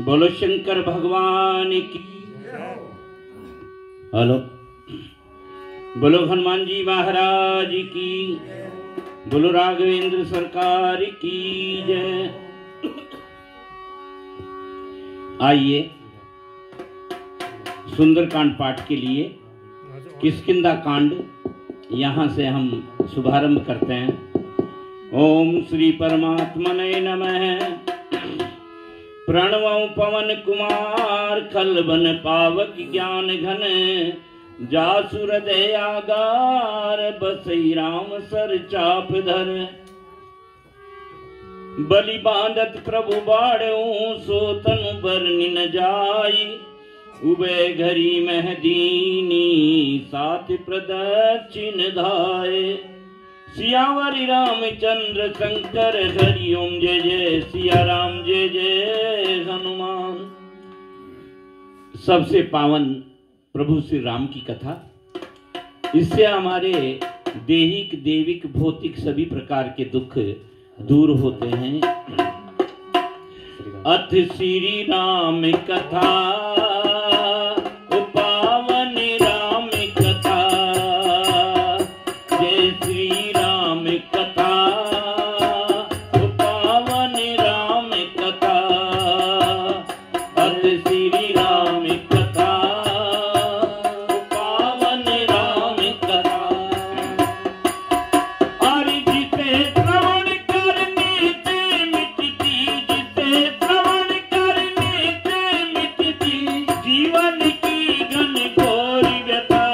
बोलो शंकर भगवान की। हेलो, बोलो हनुमान जी महाराज की। बोलो राघवेंद्र सरकार की जय। आइए सुंदरकांड पाठ के लिए किष्किंधा कांड यहाँ से हम शुभारंभ करते हैं। ओम श्री परमात्मने नमः। प्रणवं पवन कुमार खलबन पावक ज्ञान घन जासु हृदय आगार बसई राम सर चाप धर। बलि बांधत प्रभु बाढ़ऊ सो तनु बरनि न जाई। उबे घरी मह दीनी साथ प्रदक्षिण धाये। सियावरी रामचंद्र शंकर हरि ओम जय जय सिया राम जय जय हनुमान। सबसे पावन प्रभु श्री राम की कथा। इससे हमारे देहिक देविक भौतिक सभी प्रकार के दुख दूर होते हैं। अथ श्री राम कथा पावन राम कथा। जय श्री राम कथा पावन राम कथा। अथ श्री राम कथा पावन राम कथा। अरे जिसे श्रवण करने से मिटती, जिसे श्रवण करने से मिटती जीवन की घन घोर व्यथा।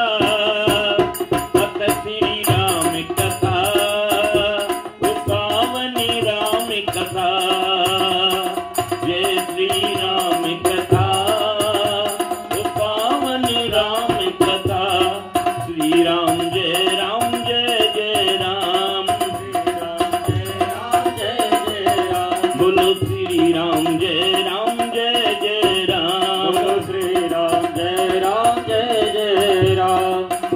अथ श्री राम कथा पावन राम कथा। जय श्री राम कथा पावन राम कथा। श्री राम जय जय राम। बोलो श्री राम जय जय राम। बोलो श्री राम जय राम।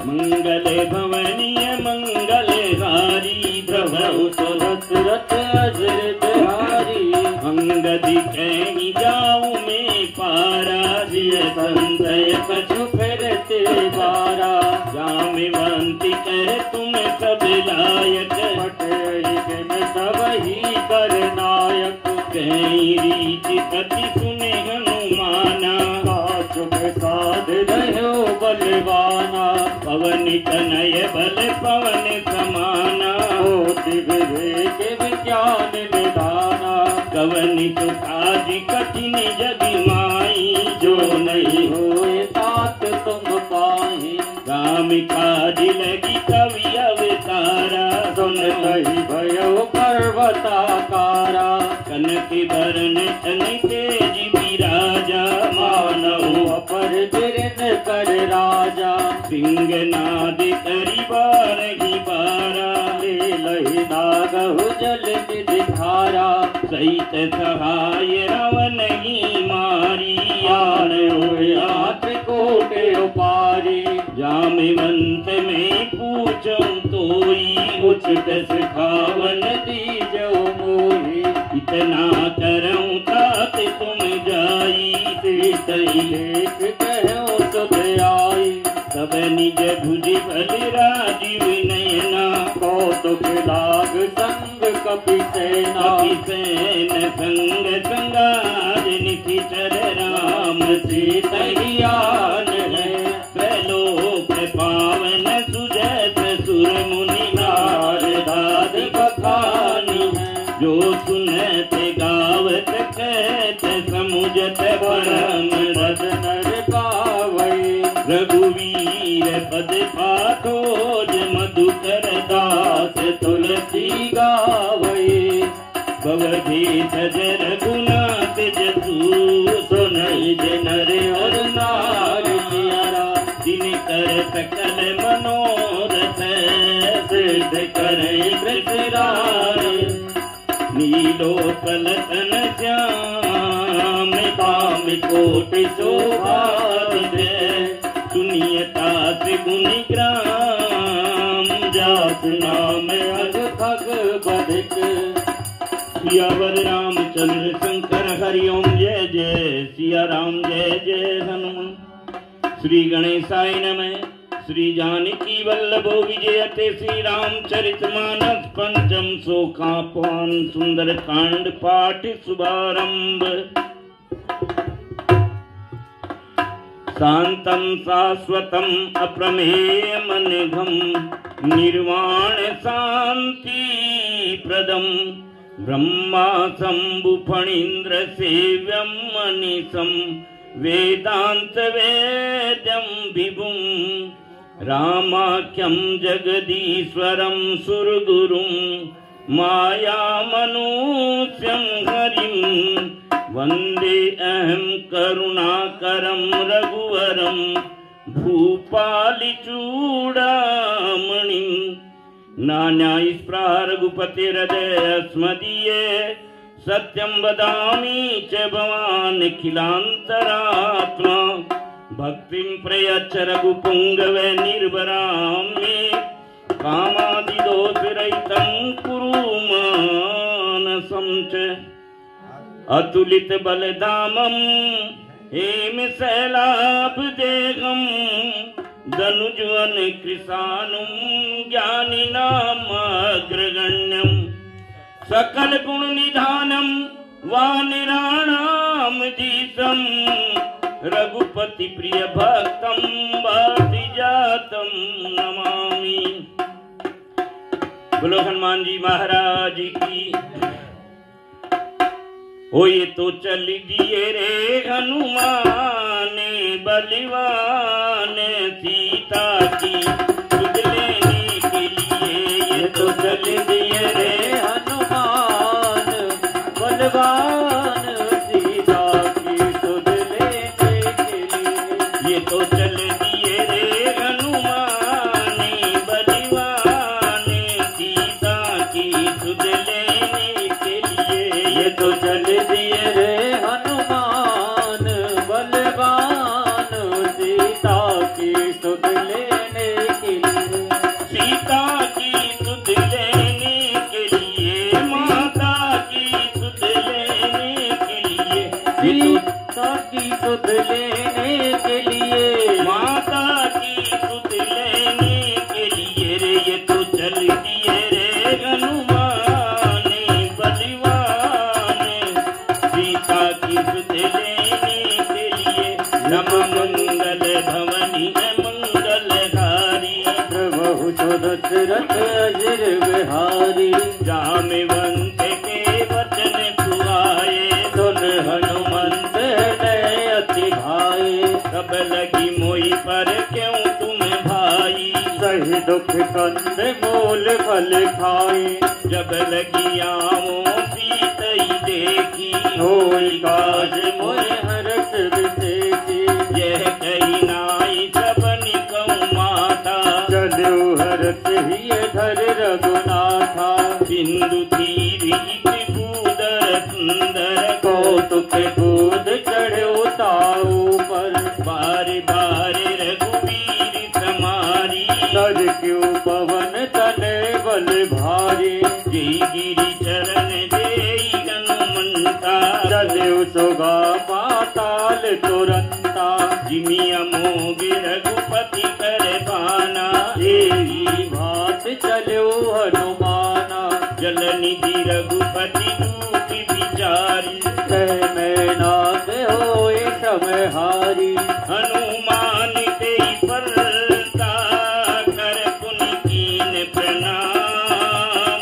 मंगल भवनीय मंगलहारी प्रभु दशरथ अजरत हारी। अंगदि कहीं जाऊं में पारा जिय संशय कछु फिरते बारा। जामिवंती कह तुम सब लायक पटहि सब ही कर नायक। कहीं रीति कति सुने हनुमाना चुप साध रहो बलवाना। पवन तनय बल पवन समाना होति विवेक विज्ञान निधाना। कवनि सुखाज कठिन जग माई जो नहीं होए तात तुम पाहि। राम काज लगी कवि अवतारा सुन कही भयो पर्वताकारा। कनक बरन तन तेज विराजा मानव अपर गिरन कर राजा। सिंह नाद करी बारही बारा ले लही नागहु जल निधारा। सहित सहाय रावण ही मारी आन हुए हाथ कोटे उपारी। जामिवंत में पूछूं तोई उचित सिखावन दीजो मोही। इतना करऊं तात तुम जाई सीतई लेख कहो सुध आई। सब निज भुज बल राजीव नयना कौतुक लाग संग कपि सेना। सेन संग संगाज निशिचर राम सीतैयान है। त्रैलोक पावन सुजस सुर मुनि नारदाद बखानी है। जो सुनत गावत कहत समुझत परम रस नर पावै। रघुवीर पद पाठोज मधुकर दास तुलसी गावै। भवधीश रघुनाथ जसु सुनई नर और नार प्यारा। जिनकर सकल मनोरथ सिद्ध करई कृतरार। नीलो पलतन श्याम काम कोटि शोभा दे। सुनियता त्रिगुण ग्राम जासु नाम अग खग बधिक। सियावर रामचंद्र शंकर हरिओम जय जय सिया राम जय जय हनुमान। श्री गणेशाय नमः। श्री जानकी वल्लभो विजयते श्री रामचरित मानस पंचम शोकापान सुंदर कांड पाठ शुभारंभ। शांतं शाश्वतं अप्रमेयमनघं निर्वाण शांति प्रदं ब्रह्मा शंभु फणीन्द्र सेव्यं मनीषं वेदांत वेद्यं विभुं रामाख्यं जगदीश्वरं सुरगुरुं मायामनुष्यं हरिं वंदे अहं करुणाकरं रघुवरं भूपालिचूडामणिं नान्यायस्पृहा रघुपतिर्हृदयस्मदीये सत्यं वदामि च भवान् अखिलान्तरात्मा भक्तिं प्रयच्छ रघुपुङ्गवे निर्भरां मे कामादिदोषरहितं कुरु मानसं च अतुलित बलधामं हेमशैलाभदेहं धनुजवन कृशानुं ज्ञानिनामग्रगण्यं सकल गुण निधानं वानिराणामधीशं रघुपति प्रिय भक्तं वादिजातं नमामि। बोलो हनुमान जी महाराज की। हो ये तो चल दिए रे हनुमान बलवान सीता की सुध लेने के लिए। ये तो चल दिए रे हनुमान बलवान सीता की सुध लेने के लिए। ये तो चल दिए रे हनुमान बलवान सीता की सुध लेने के लिए। ये तो चल दिए रे हनुमान बलवान सीता की सुध लेने के लिए। सीता की सुध लेने के लिए माता की सुध लेने के लिए। सीता की सुध लेने के लिए माता की सुध लेने के लिए रे। ये तो चल दिए रे हनुमान बलवान सीता की सुध लेने के लिए। नम मंगल भवनी मंगलहारी प्रभु दशरथ अजर बिहारी। जाम वंश के वचन सुहाए सुन हनुमंत हृदय अति भाए। सब लगी मोई पर क्यों तुम भाई सही दुख कंद मूल फल खाई। जब लगी आवो सीतई देखी होई काज मोय हर्ष विशेषी। यह कही नाई सबनि कहूँ माता चलो हर्ष ही धर रघुनाथा। सिंधु तीरी त्रिभुदर सुंदर कौतुक कूद चढ़ो ताऊ पर। बारे बारे रघुवीर समारी तर क्यों पवन तने बल भारी। जय गिरि चरण जय हनुमंता चलो सुगा पाताल तुरंता। जिमिया मोग रघुपति कर बाना यही भात चलो हनुमाना। जल निधि रघुपति दूत विचारी मैं नाथ होए समहारी। हनुमान तेई परता कर पुनि कीन प्रणाम।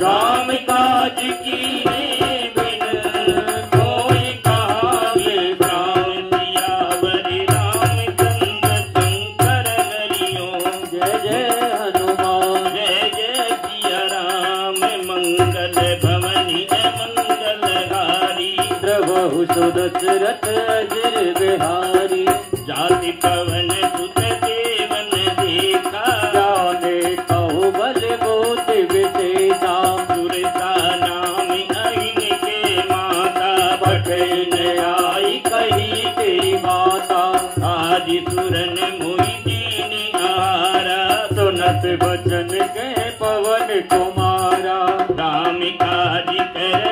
राम काज कीने बिन कोई कहावे प्राण। सियावर रामचंद्र शंकर हरिओम जय जय हनुमान जय जय सिया राम। मंगल भवनी मंगलहारी प्रभु सुदशरथ अजर बिहारी। जाति पवन सुत देवन देखा जाने कहु बल बोध विशेषा। सुरता नाम अहिन के माता पठन आई कही तेरी माता। आज सुरन मोहि दीनी आहारा सुनत बचन के पवन कुमारा। राम काज कर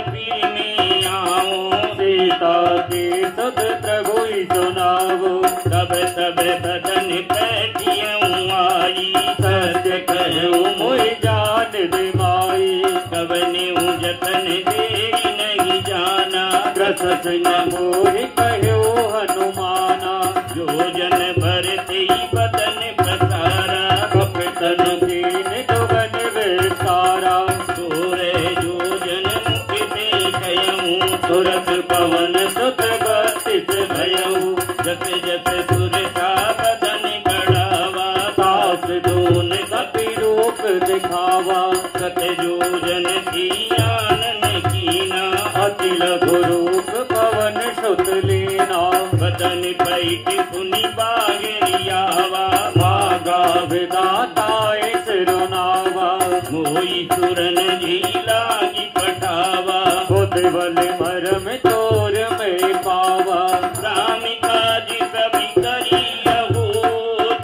बचन मोहि कहो हनुमाना, जो जन भरते बदन प्रसारा, कपटन कीन दुगन विस्तारा, तोरे जो जन मुख देखयऊँ, तुरत पवन सुत बत्तिस भयऊ, जस जस सुर का बदन बढ़ावा, दास दोन कपि रूप दिखावा, सत जो जन की आनन कीना, अति लघु रूप पवन सुत लीना, बदन पैठ पुनि बागरियावा, भागा विदाताय सिरुनावा, मोई सुरन जी लागी पठावा, बुद्धि बल मरम तोर में पावा, राम काज सभी करियहु,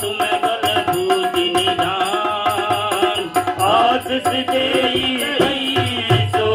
तुम बल बूझि निधान, आशीष देई सो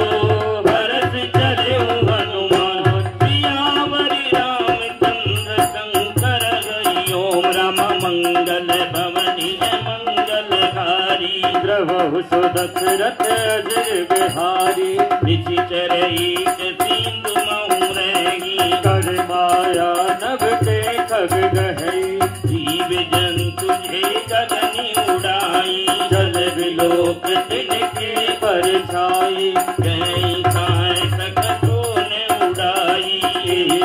भरत चलेउ हनुमान, सियावरि रामचंद्र शंकर हरि, ओम राम मंगल भवनि मंगलहारी, द्रवहु सुदशरथ अजर बिहारी, निशिचर एक सिंधु महु रही, कर माया नभ के खग गहई, जीव जंतु जे गगनि उड़ाई, जल विलोक तिनके परछाई, कहीं काय तक सोने उड़ाई,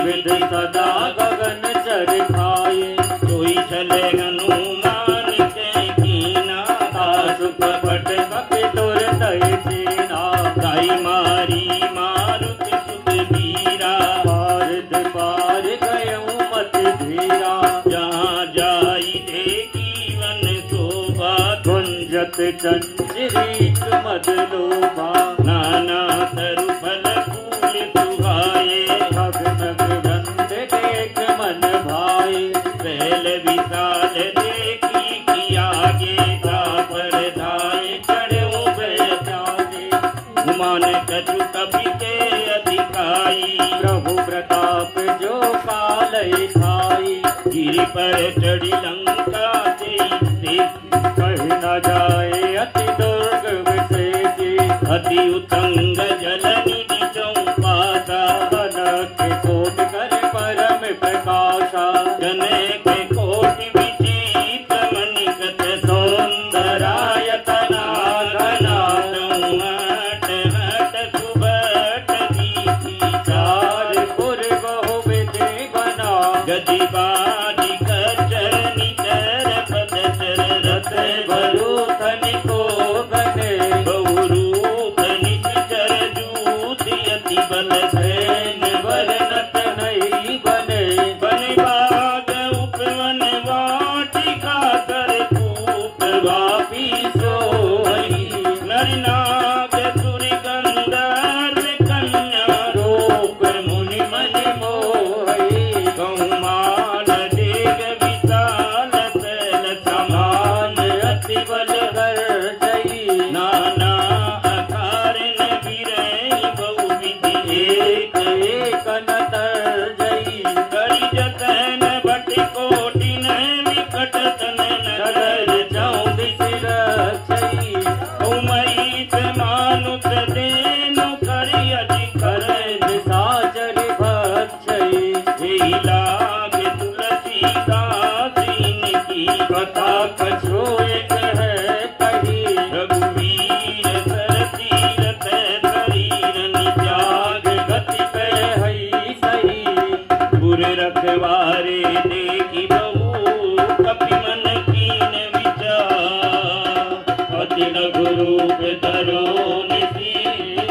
विद सदा गगन चर खाए, कोई चले हनुमान के कीना, आसु कपट कपि तुर तय चीना, गाई मारी मारुत सुत वीरा, पारद पार गयऊ मत धीरा, जहाँ जाई देखी वन शोभा, गुंजत चंचरीक मद लोभा, नाना तरु फल फूल सुहाए, खग नग गंध देख मन भाए, पहल विशाल देखी कि आगे, पर धाय चढ़ो त्यागे, गुमान कछु कपि के अधिकाई, प्रभु प्रताप जो कालय खाई, गिरि पर चढ़ी लंका से कही न जाए अति दुर्ग विशेषी, अति उतंग जल निधि चौपासा, कनक कोट कर परम प्रकाशा, कनक कोटि विचित मणिकत सौंदरायतना, हट हट सुबट दीति, चार पुर बहु विधि बना, गति बाजी खच्चर निचर पद चर, रथ बरूथन को बने, बहुरूप निश्चर जूति अति बल सैन वर्णत नहीं बने, बन बाग उपवन वाटिका कर कूप, वापी सोई, नर नाग सुर गंधर्व कन्या, रूप मुनि मन मोहि, गौमाल देव विशाल तैल समान, अति बल कर जई, नाना अकारण बिरहि बहु विधि, एक एक न तर जई, करि जतन भट कोटि न विकट तन नगर, नगर चौदिस रचई, उमई मानुत देनु करि अधिकर, निशाचर भक्षई, एहि लागे तुलसीदास इनकी, कथा कछो एक है कही, रघुवीर सर तीरथ शरीर त्याग गति पे हई सही, पुर रखवारे देखी बहु कपि मन कीन विचार, अति लघु रूप धरो निधि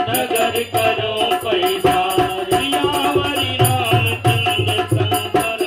नगर करो पैसार, सियावरि रामचंद्र शंकर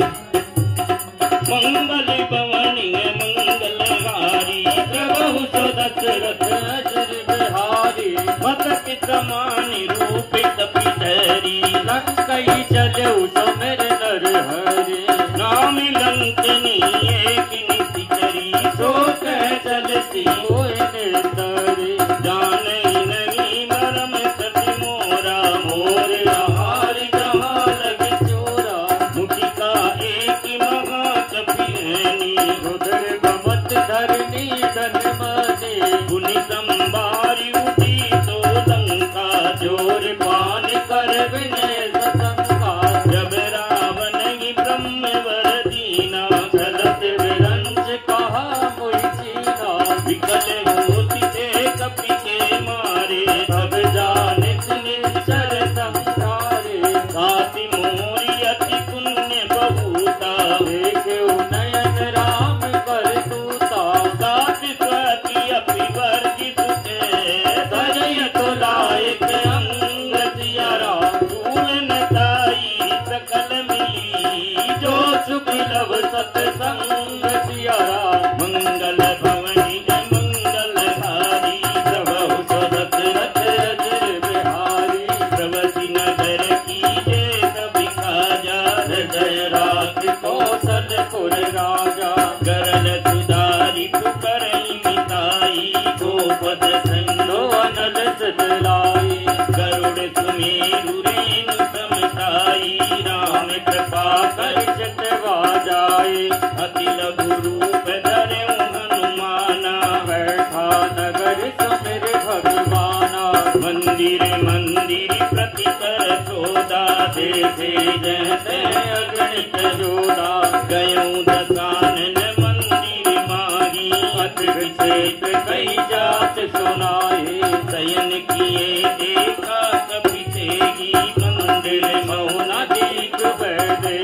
मंगल भवनि मंगलहारी, प्रभु दशरथ अजर बिहारी, मत के समान रूप कपिधरी, लंकई चलऊ सुमिर नर हरि, नाम लंकनी एक निशिचरी, सो कह चलती होए निर्तरी, जानई नहीं मरम सति मोरा, मोर आहार जहाँ लग चोरा, मुटिका एक महाकपिनी, रुद्र गमत धरनी धन मने, गुनि संभारी उठी तो लंका, जोर पान कर विनय सतंका, सतसंग सिया राम। मंगल भवनी मंगलहारी प्रभु सुरत रथ अजर बिहारी। प्रवसी नगर की जय सभी खाजा हृदय राख कौशलपुर राजा। गरल सुधारी पुकरई मिताई गोपद संगो अनल सतलाई। गरुड़ सुमेरु रेणु समताई राम कृपा कर चतवा जाए। अति लघु रूप धरऊ हनुमाना बैठा नगर सुमिर भगवाना। मंदिर मंदिर प्रति कर सोदा देखे जैसे अगणित जोड़ा। गयऊ दसानन मंदिर मारी अति विशेष कई जात सुनाए। शयन किए देखा कपि तेगी मंदिर मौना दीप बैदे।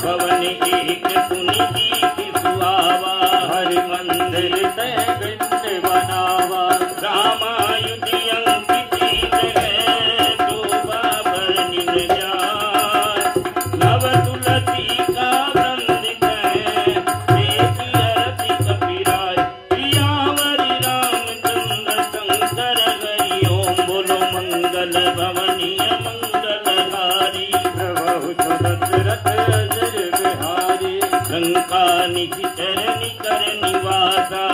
भवन एक पुनि गीत सुहावा हरि मंदिर तय बिंद बनावा। रामायुध अंकित है शोभा बरनिन जाय नव तुलसी का वृंद है देखी अरति कपिराय प्रियावरि रामचंद्र शंकर हरि ओम बोलो मंगल भवनी मंगलहारी प्रभु सुरत रथ अजर बिहारी। लंका निशिचर निकर निवासा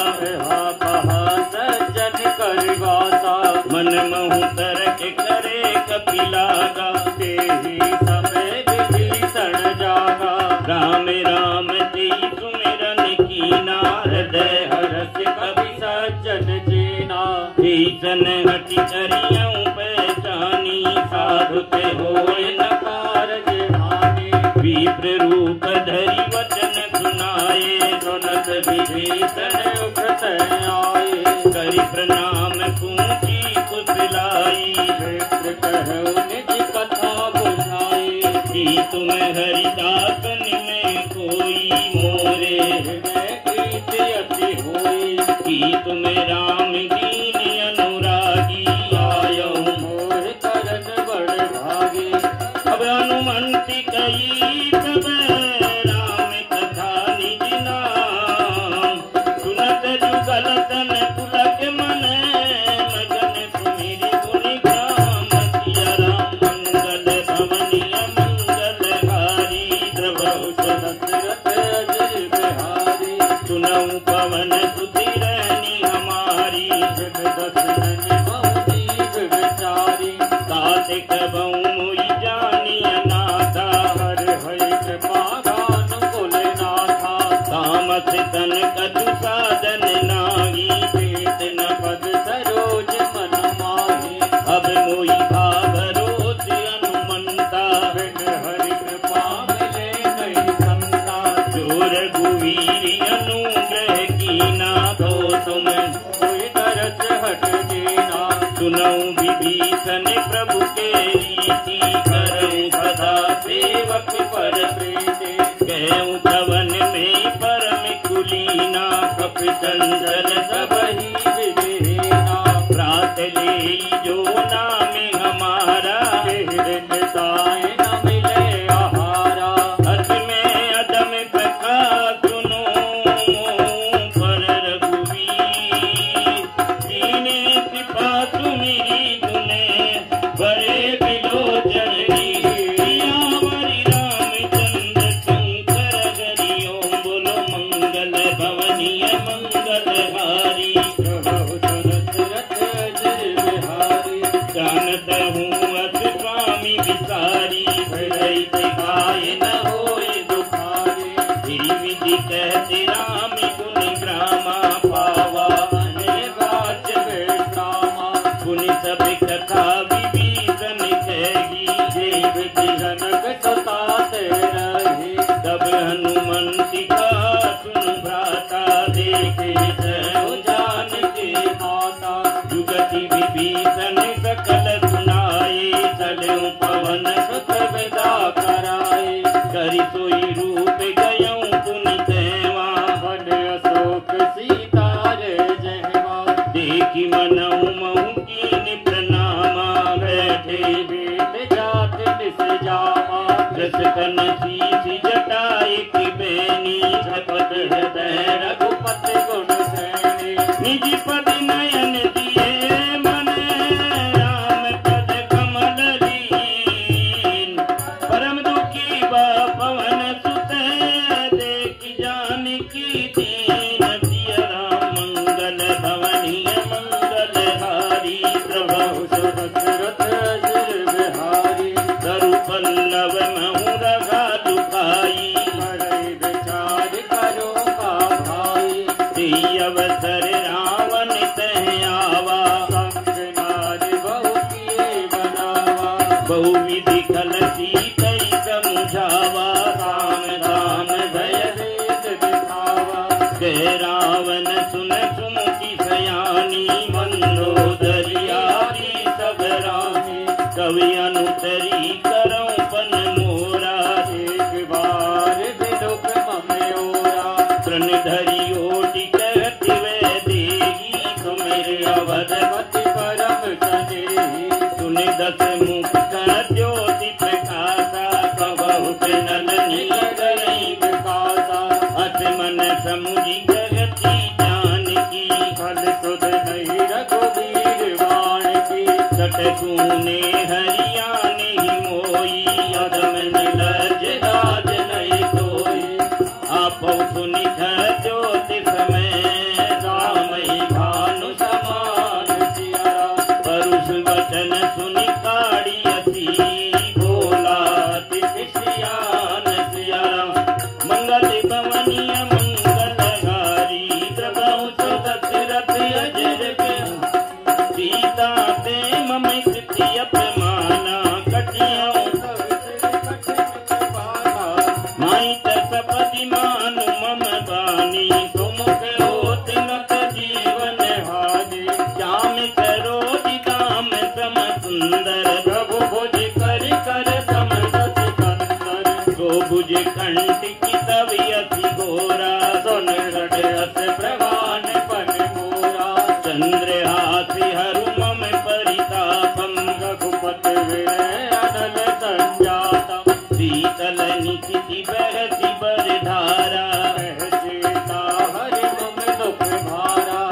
हा कहा सज्जन करवासा। मन महु तरक करे कपिलागा तेहि समय विभीषण जागा। राम राम तेई सुमिरन कीना हृदय हरस कवि सज्जन जीना। ईसन हटि करियऊं पहचानी साधु ते होय न कारज हानि। विप्र रूप धरि वचन सुनाए सुनत विभीषण उठत आए। करि प्रणाम पूजी कुशलाई मित्र कहु निज कथा बुझाई। की तुम हरिदासन में कोई मोरे हृदय प्रीति अति होई। की तुम राम दीन अनुरागी आयो मोह करन बड़ भागी। अब हनुमंति कई तब राम कथा निज नाम सुनत जुगल तन पुलक मन मगन सुमिर गुण ग्राम सिया राम मंगल भवनी मंगलहारी प्रभु सुनत रथ अजर बिहारी। सुनऊ पवन सुधिरनी हमारी जिन दसनन बहु दीव विचारी। तात कबऊ मोई जानी अनाथा हर हरि कृपा गानुकुल नाथा। तामस तन कछु साधन नागी प्रीत न पद सरोज मन माही। अब मोई भावरोध हनुमंता बिन हरि कृपा मिले नहीं संता। जो रघुवीर अनुग्रह कीना तो तुम कोई तरस हट देना। सुनऊ विभीषण प्रभु के रीति करऊं सदा सेवक पर प्रीति। कहूं भवन में परम कुलीना कपि चंचल सबहि विधिहीना। प्रात ले जो नाम हमारा निताय न मिले आहारा। हस में अदम प्रकाश सुनो पर रघुवीर दीने कृपा सुमिरी गुने बड़े बिलोचन प्रियावरि रामचंद्र शंकर हरि ओम बोलो मंगल भवनी मंगलहारी प्रभु सुरत रथ अजर बिहारी। जानत हूँ अस स्वामी विसारी हृदय दिखाए न होए दुखारी श्री विधि कहते राम गुण ग्रामा पावा अनेकाच बेत्रामा। गुण सब कथा विभीषण कहेगी जीव जनक सताते रही। तब हनुमंति का सुन भ्राता देखे जय जान की माता। जुगति विभीषण सकल सुनाए चलऊं पवन सुत विदा कराए करि सोई रूप गयऊं पुनि देवा वन अशोक सीता रे जहवा। देखी मनऊ महु कीन प्रणामा बैठे बीत जात निस जामा। रस कन शीश जटाए की बेनी सपदि मानु मम बानी, तुम होत मत जीवन हानि। श्याम सरोज दाम सम सुंदर, प्रभु भुज कर कर समदत कंदर। सो भुज कंठ की तवियति घोरा, सुन रस प्रवान पन मोरा। चंद्र हाथि हरु मम परितापम, रघुपति विनय अनल संजातम। शीतल निशिति बहति बरधारा, सीता हरि मम दुख भारा।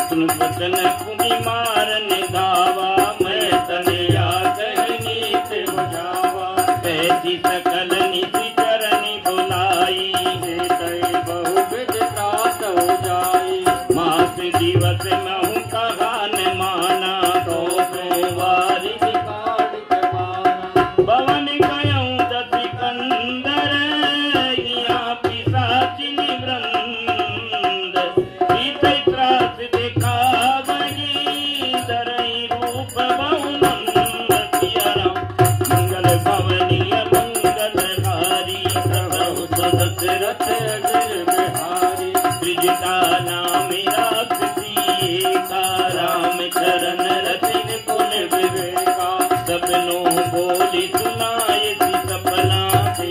सुन बचन पुनि मारन धावा, मैं तनया नीत बुझावा। कैसी सकल निशि चरनि बुलाई, बहुविध त्रास हो जाई। मास दिवस महु कहा न माना, तो वारि विकाड़ माना। भवन गयऊँ दति कंदर, हिया पिशाचिनी वृंद। सीतै त्रास देखावही, धरई रूप बहु नंद। सिया राम मंगल भवनीय मंगलहारी, प्रभु दशरथ अजर बिहारी। त्रिजटा नाम राक्षसी एका, राम चरण रतिन पुन विवेका। सपनों बोली सुनाए सपना, से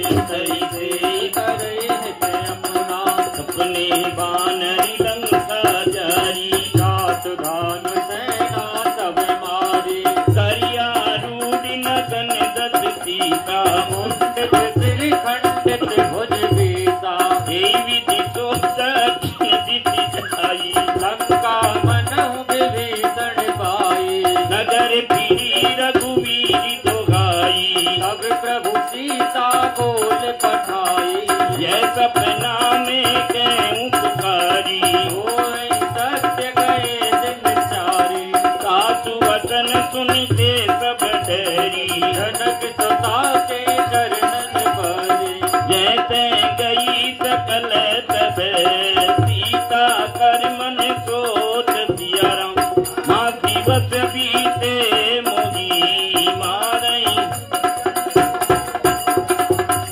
करे हित अपना। सपने बानरी लंका जारी, रात धान सेना सब मारी। करिया रूढ़ नगन दत सीता, मुंडित सिर खंडित भुज बीसा। विधि तो दक्षिण दिशि जाई, लंका मनहु विभीषण पाई। नगर फिरी रघुवीर दोहाई, अब प्रभु सीता बोल पठाई। यह सपना में कहूँ पुकारी, होय सत्य गए दिन चारी। सासु वचन सुनते सब डरी, जनक सता के चरणन परी। जैसे गई सकल तब, सीता कर मन क्रोध। सिया राम माँ दिवस बीते मोही मारई।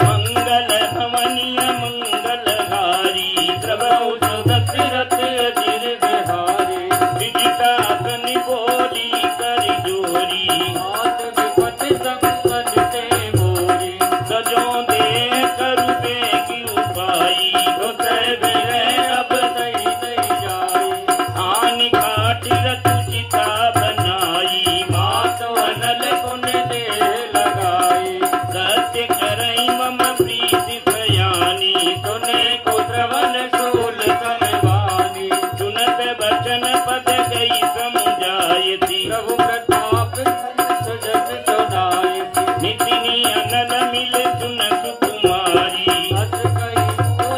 मंगल हवनीय मंगलहारी, प्रभु दशरथ अजिर बिहारी। विदिता कनि बोली कर जोरी, हाथ विपत संकट ते मोरी। सजो दे करु बेगी उपाई, दोसर बिरह अब नहीं नहीं जाई। हानि काट रतु चिता बनाई, मात अनल गुण देह लगाई। सत्य करई मम प्रीति सयानी, सुने को श्रवण शूल समवानी। सुनत बचन पद गई समुझायति, प्रभु प्रताप सुजन सुनायति। नितिनि अनल मिल सुन सुकुमारी, हस कई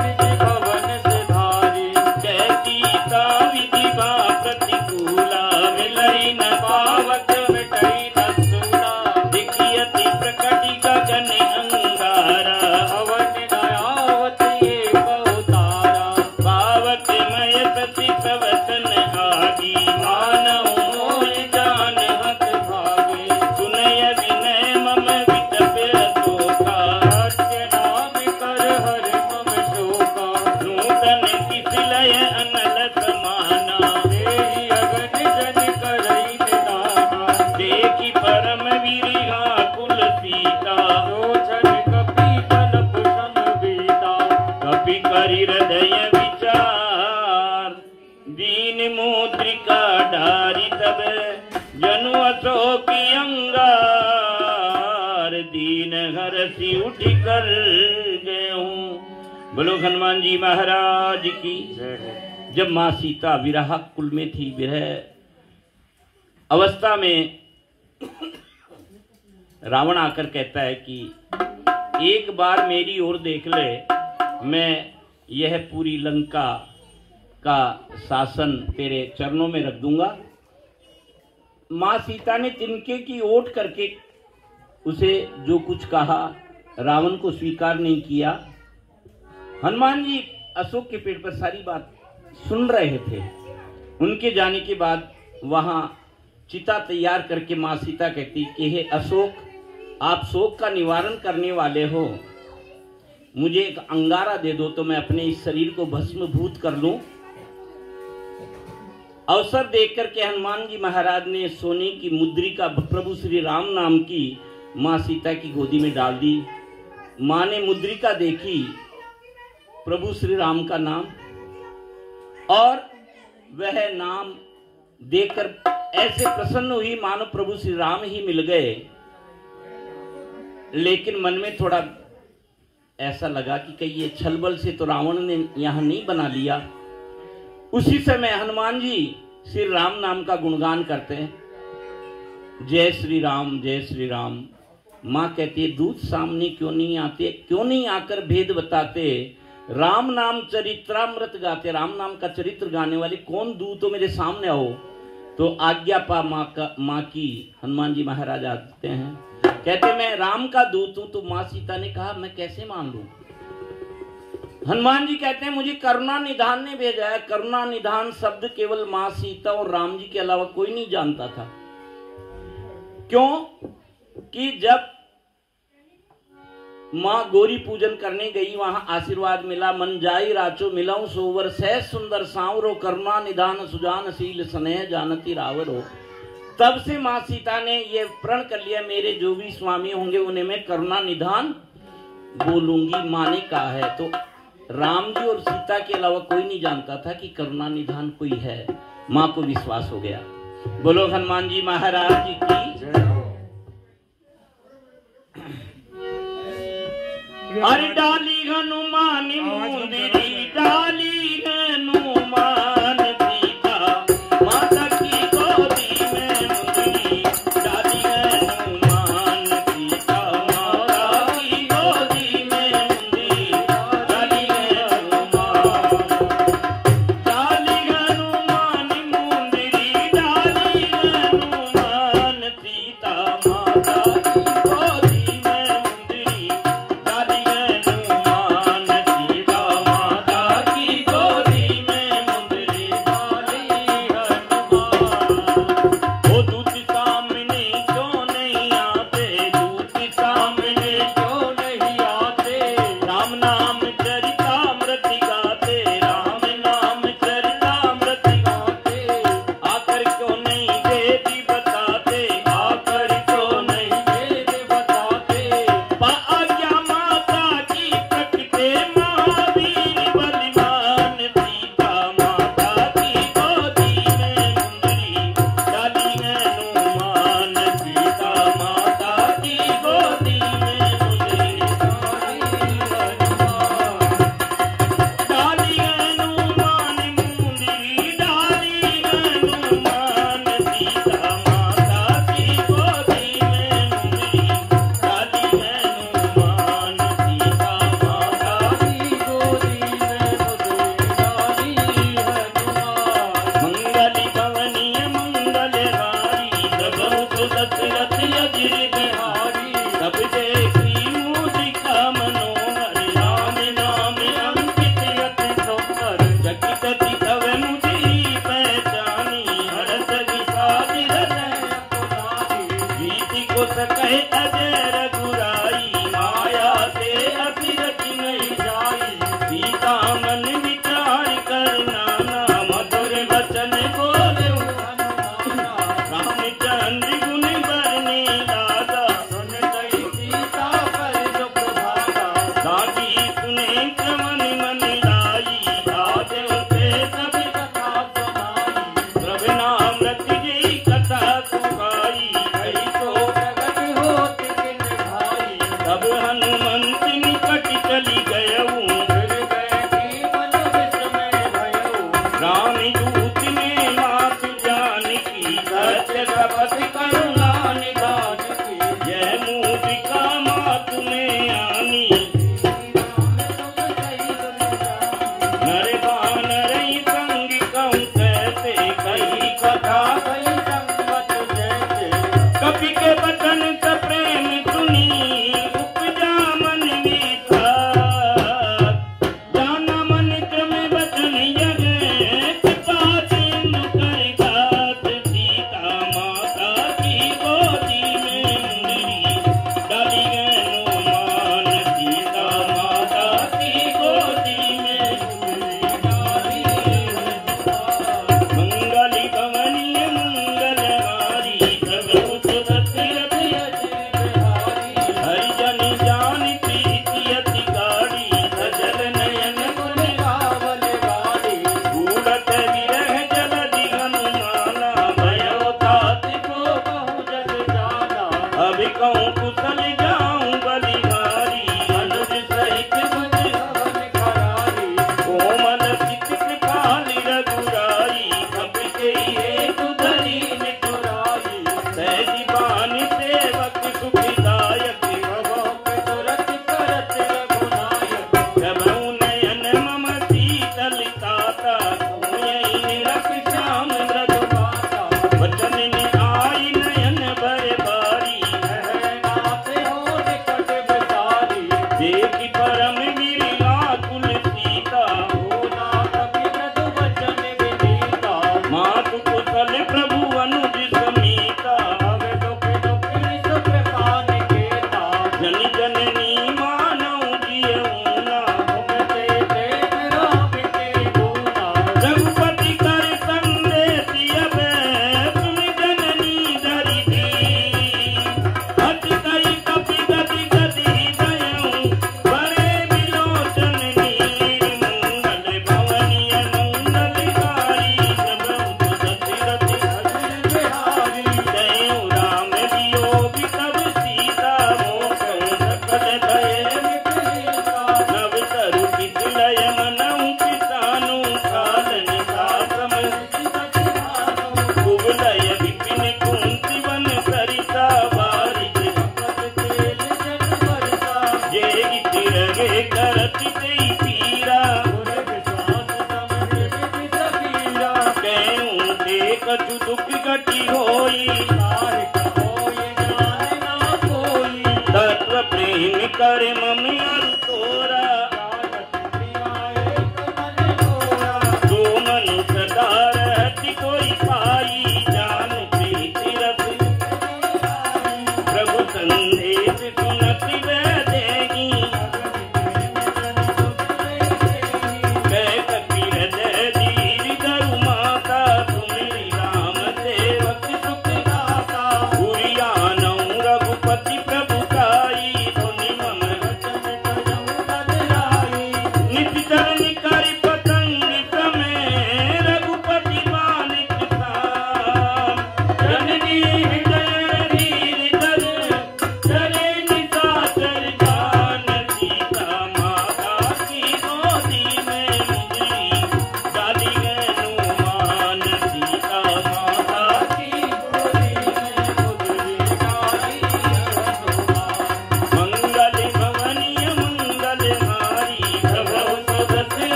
निज भवन सिधारी। कैसी का विधि बा प्रतिकूला, मिलई न पावत मिटई न सूला। दिखियति प्रकटि गगन अंगारा, हवन न आवत एक अवतारा। पावक मय सति सवसन आगी, मानव मोह जान हत भागे। सुनय विनय मम विटप अशोका, सत्य नाम कर हर मम शोका। नूतन किसलय अनल समाना, देहि अगन जन करई निदाना। देखि परम वीरिहा कुल सीता, लोचन कपि कनप संबीता। कपि करि हृदय विचार, दीन मुद्रिका डारी। तब जनु अशोकी अंगार, दीन हरसि उठ कर गए हूँ। बोलो हनुमान जी महाराज की। जब माँ सीता विरह कुल में थी, विरह अवस्था में, रावण आकर कहता है कि एक बार मेरी ओर देख ले, मैं यह पूरी लंका का शासन तेरे चरणों में रख दूंगा। माँ सीता ने तिनके की ओट करके उसे जो कुछ कहा, रावण को स्वीकार नहीं किया। हनुमान जी अशोक के पेड़ पर सारी बात सुन रहे थे। उनके जाने के बाद वहां चिता तैयार करके माँ सीता कहती कि हे अशोक, आप शोक का निवारण करने वाले हो, मुझे एक अंगारा दे दो तो मैं अपने इस शरीर को भस्मभूत कर लूं। अवसर देख करके हनुमान जी महाराज ने सोने की मुद्रिका प्रभु श्री राम नाम की मां सीता की गोदी में डाल दी। मां ने मुद्रिका देखी, प्रभु श्री राम का नाम, और वह नाम देखकर ऐसे प्रसन्न हुई मानो प्रभु श्री राम ही मिल गए। लेकिन मन में थोड़ा ऐसा लगा कि कहीं ये छलबल से तो रावण ने यहां नहीं बना लिया। उसी समय हनुमान जी श्री राम नाम का गुणगान करते हैं, जय श्री राम जय श्री राम। मां कहती है दूत सामने क्यों नहीं आते, क्यों नहीं आकर भेद बताते, राम नाम चरित्रामृत गाते, राम नाम का चरित्र गाने वाले कौन दूत हो, मेरे सामने आओ। तो आज्ञा पा मां की हनुमान जी महाराज आते हैं, कहते मैं राम का दूत हूं। तो मां सीता ने कहा मैं कैसे मान लूं। हनुमान जी कहते हैं मुझे करुणा निधान ने भेजा है। करुणा निधान शब्द केवल मां सीता और राम जी के अलावा कोई नहीं जानता था। क्यों कि जब मां गौरी पूजन करने गई, वहां आशीर्वाद मिला, मन जाई राचो मिलाऊं सोवर, सहज सुंदर सांवरो, करुणा निधान सुजानशील स्नेह जानती रावरो। तब से मां सीता ने ये प्रण कर लिया मेरे जो भी स्वामी होंगे उन्हें मैं करुणा निधान बोलूंगी। मां ने कहा है। तो राम जी और सीता के अलावा कोई नहीं जानता था कि करुणा निधान कोई है। मां को विश्वास हो गया। बोलो हनुमान जी महाराज की। अरे डाली हनुमान मुंदरी, डाली हनुमान सीता माता की गोदी में मुंदरी, डाली हनुमान सीता माता की गोदी में मुंदरी, डाली हनुमान, डाली हनुमान मुंदरी, डाली हनुमान सीता माता की गोदी में मुंदरी, डाली हनुमान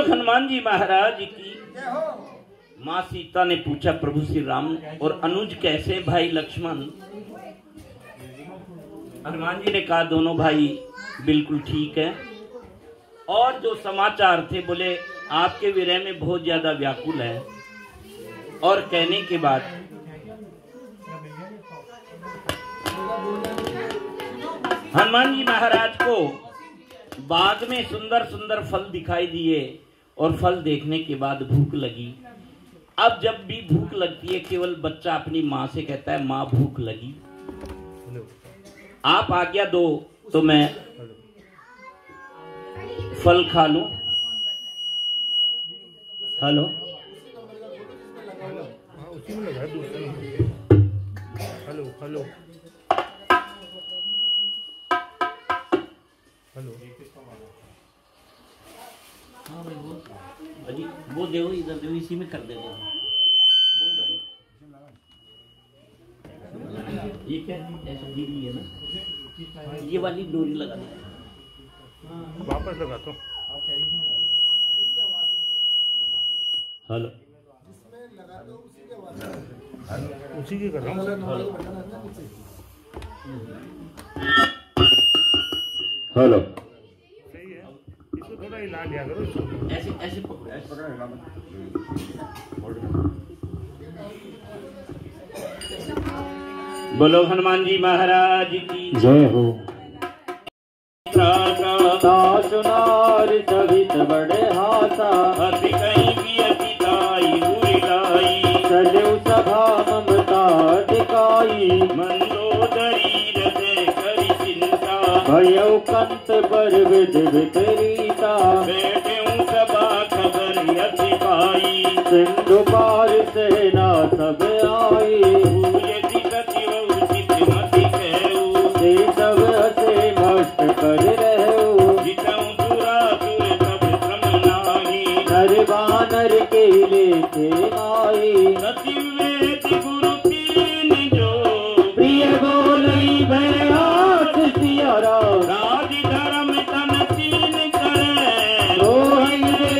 हनुमान जी महाराज की। माँ सीता ने पूछा प्रभु श्री राम और अनुज कैसे भाई लक्ष्मण? हनुमान जी ने कहा दोनों भाई बिल्कुल ठीक है। और जो समाचार थे बोले आपके विरह में बहुत ज्यादा व्याकुल है। और कहने के बाद हनुमान जी महाराज को बाग में सुंदर सुंदर फल दिखाई दिए और फल देखने के बाद भूख लगी। अब जब भी भूख लगती है केवल बच्चा अपनी माँ से कहता है माँ भूख लगी, आप आज्ञा दो तो मैं फल खा लूं। हेलो हेलो हेलो हेलो हाँ भाई वो देखो इधर देखो इसी में कर देते हैं। ये क्या ऐसा दी हुई है ना, ये वाली डोरी लगा दे वापस लगा तो। हेलो उसी की कर रहा हूँ। हेलो सही है, इसको थोड़ा हिला लिया करो इसको। ऐसे ऐसे पकड़ो, ऐसे बोलो हनुमान जी महाराज की जय हो। सुनार सभित बड़े हासा, अति कहीं भी अति दाई उरी लाई, चलो सभा ममता दिखाई, मंदोदरी हृदय करी चिंता, भयो कंत पर विध विपरीता, बैठे सभा खबर अति पाई, सिंधु पार सेना सब आई, यदि सत्य उचित मति कहूँ, से सब हसे भक्त कर रहू, जितऊँ दुरासुर सब श्रम नाही, नर बानर के लेखे आई, सती वेद गुरु तीन जो, प्रिय बोलई भयास सिया राम, राज धर्म तन तीन करे, रोहि रे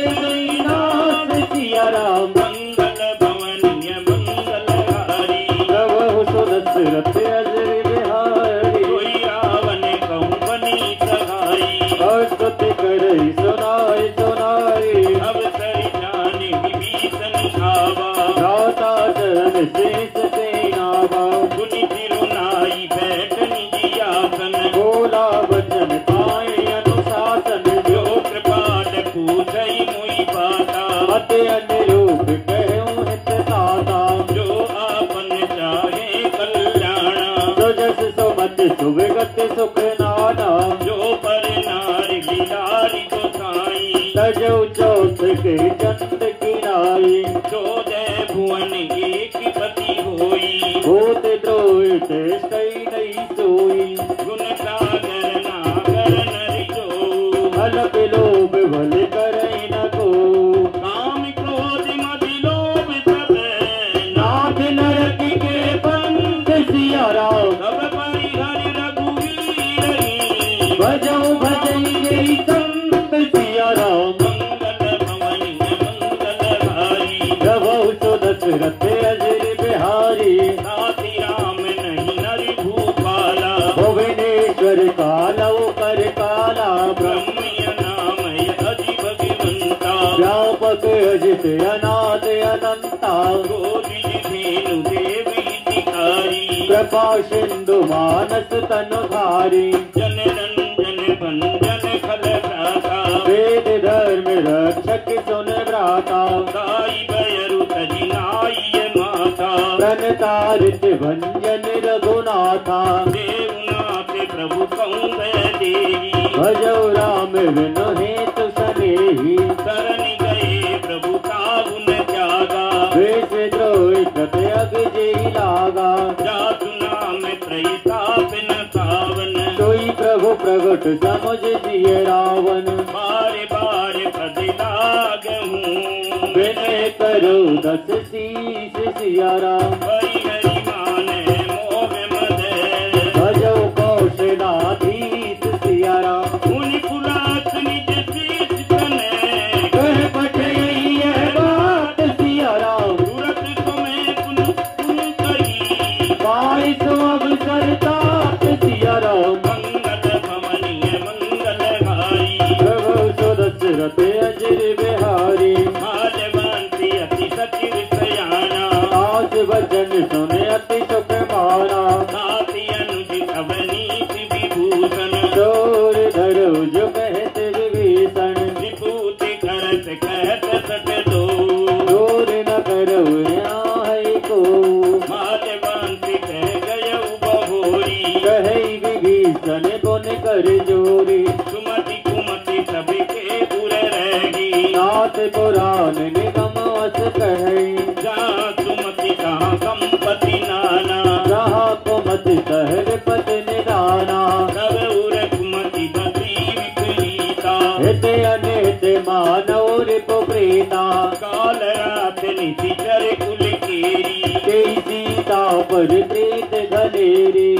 नाथ सिया राम, मंगल भवनीय मंगलहारी, प्रभु सुदशरथ अजर बिहारी, कोई रावण कहूँ बनी सहाई, और स्तुति करई सुनाई सुनाई, अब सरि जाने विभीषण आवा, दाता चरण शेष सेनावा, सुनि तिरुनाई बैठ निज आसन, बोला वचन पाए अनुशासन, जो कृपाल पूछई मुई बाता, अति अनुरूप चौदह भुवन एक पति होई। होते द्रोहित सही नहीं सोई। गुण सागर नागर नरि जो। अलग लोभ भले करे न को। काम क्रोध मद लोभ सब नाथ नरक के बंद सिया राम। सब परिहरि रघुवीर। भजो भजई संत सिया राम। मंगल भवन मंगलहारी। प्रभु तो दशरथ अजर बिहारी। साथी राम नहीं नरि भूपाला। भुवनेश्वर कालौ कर काला। ब्रह्मय नामय अधि भगवंता। व्यापक अजित अनाद अनंता। गोविज धेनु देवी धिकारी। कृपा सिंधु मानस तनुधारी। जन रंजन भंजन खल भ्राता। वेद धर्म रक्षक सुन भ्राता। साई बयरु तजि नाई माता। प्रणतारित भंजन रघुनाथा। देवनाथ प्रभु कहूँ देवी। भजो राम बिनु हेतु सनेही। शरण गए प्रभु ताउन त्यागा। वेश द्रोहित अग जेहि लागा। जातु नाम त्रयताप न सावन। सोई प्रभु प्रगट समुझ दिए रावण। बारे बारे पद लागहूँ। विनय करो दस शीस सिया राम। परिहरि माने मोह मद। भजो कौशलाधीश सिया राम। मुनि पुलास निज शीश तने। कह पठई यह बात सिया राम। तुरत तुम्हें पुन पुन कही। बाईस अवसर तात सिया राम। मंगल भवनीय मंगलहारी। प्रभु तो दशरथ अजर बिहारी। मालवंती अति सचिव सयाना। आस वचन सुने अति सुख माना। साथी अनुज अवनीति विभूषण। चोर धरो जो कहत विभीषण। विभूति करत कहत सट दो। चोर न करो यहाँ को। मालवंती कह गय बहोरी। कही विभीषण पुन कर जोरी। सुमति कुमति सबके पुर रही। नाथ पुराण निगम अस कहे। जहाँ सुमति कहाँ संपत्ति नाना। जहाँ कुमत सहर पत निदाना। सब उर कुमति बसी विपरीता। हित अनित मानव रिपु प्रीता। काल रात निशिचर कुल केरी। तेई सीता पर प्रीत घनेरी।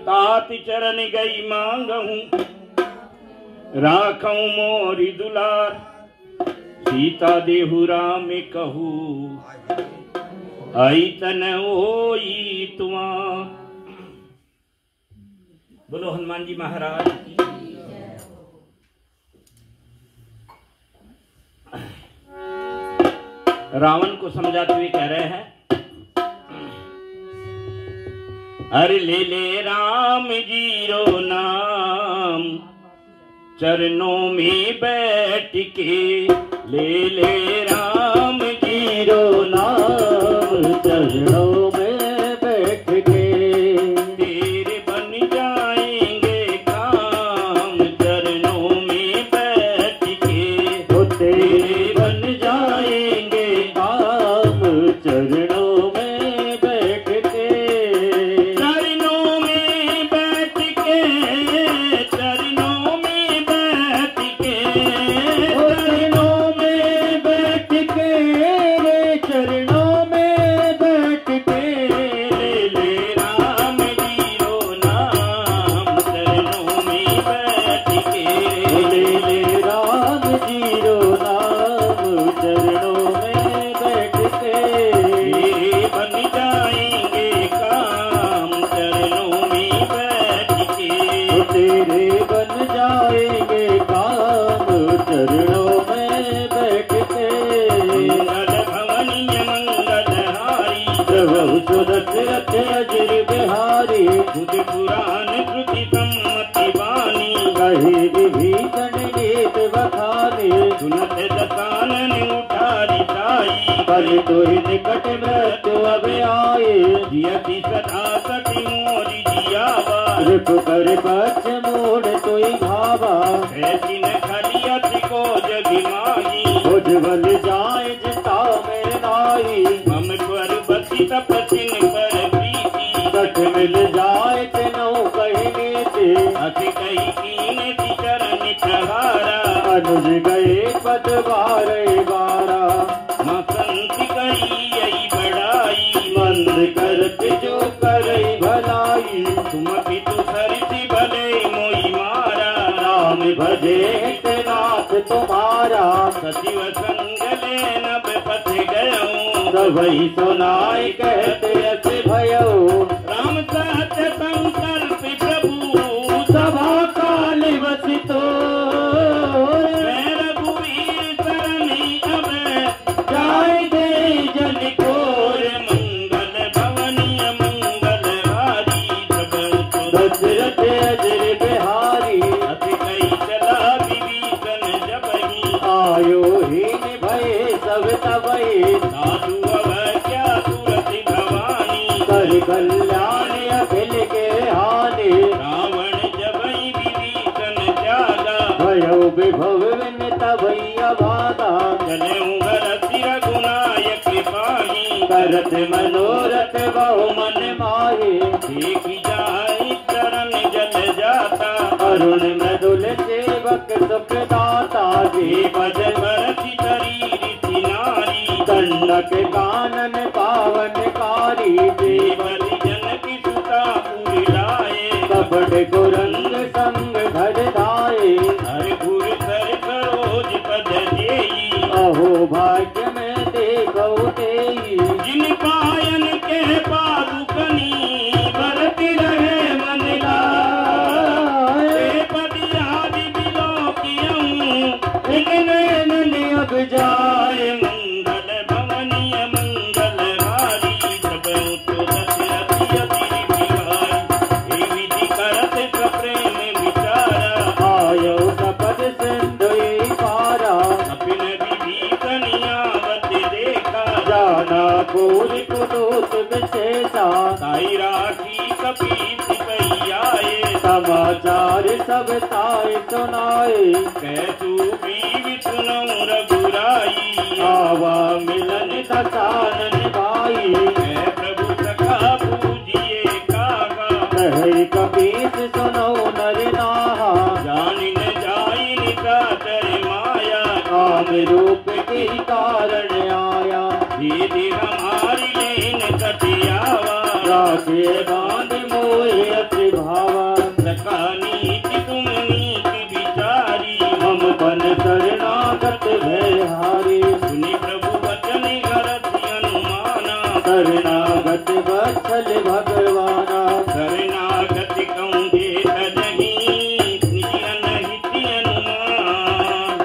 तात चरण गई मांगहूँ। राखऊँ मोरी दुलार। सीता देहु राम कहू। आई तन होई तुआ। बोलो हनुमान जी महाराज की। रावण को समझाते हुए कह रहे हैं, अरे ले राम जी रो नाम। चरणों में बैठ के ले राम जी रो नाम। चरणों में बैठ के तेरे बन जाएंगे काम। चरणों में बैठ के वो तेरे बन जाएंगे काम। चरणों में बैठ के चरणों में बैठ के। चरणों में बैठ के। चरणों में बैठ के रे। चरणों में बैठ के ले राम जी रो नाम। चरणों में बैठ के ले राम जी रो नाम। चरणों में बैठ के तेरे बन जाएंगे काम। चरणों में बैठ के तेरे बन जाएंगे काम। चरणों में बैठ के मंगल भवनीय मंगलहारी। प्रभु सुदशरथ अजर बिहारी। बुध पुराण श्रुति सम्मति वाणी। कही विभीषण नीत बखानी। सुनत दसानन उठारी साई। पर तो निकट मृत्यु अब आए। जियति सदा सती मोरी जियावा। रिप कर पक्ष मोड़ तो भावा। ऐसी न खलियत को केवल जाए जिता में नाई मम पर बसी तपसिन पर प्रीति सठ मिल जाए तेनों कहने से अति कही कीने ती चरण प्रहारा अनुज गए पद बारे बारा मसंति कही यही बड़ाई मंद करते जो करे भलाई तुम पितु सरसी भले मोई मारा राम भजे नाथ तुम्हारा सचिव संगले नभ पथ गयो सबई सुनाई कहते अस भयो राम सत्य संकल्प प्रभु सभा काल वसितो रघुवीर सरणी अब जाय दे जन कोर मंगल भवनीय मंगलहारी सब दशरथ अजर बिहारी अति कई चला विभीषण जबहि आयो हीन भय सब तबहि साधु अवज्ञा तुरति भवानी कर कल्याण अखिल के हानि रावण जबहि विभीषण त्यागा भयो विभव विन तबहि अभागा चलऊं भरति रघुनायक पाही करत मनोरथ बहु मन माहे देखी जाहि चरण जल जाता अरुण मृदुल सेवक सुख दाता जी पद भरति शरीर थी नारी दंडक कानन पावन कारी देवति जनक सुता पुरिलाए कपट कुरंग संग धर धाये हर गुर सर सरोज पद जेई अहो भाग्य में देखो तेई जिन पायन के पादुकनी भरति रहे मन लाए पद आदि बिलो कियऊं नैन अब जाए मंगल भवनीय मंगलहारी प्रभु तो दशरथि अति बिहारी हे विधि करत सप्रेम विचारा आयो सपद सिंधु पारा कपिन विभीषण आवत देखा जाना पूरी कुदूत विशेषा साई राखी कपीस पई आए समाचार सब ताय सुनाए कैसु बीवी सुनऊं रघुराई आवा मिलन दसानन भाई है प्रभु सखा पूजिए कागा कहे कपीस सुनो नर नाहा जान न जाई निकातर माया काम रूप के कारण आया धीरे हमारी लेन कटियावा राखे बांध मोहे अति भावा सखा नीति तुम नीति विचारी हम बन शरणागत भयहारी सुनि प्रभु वचन हरति अनुमाना शरणागत वत्सल भगवाना शरणागत कहूँ दे तजहि निज अनहित अनुमान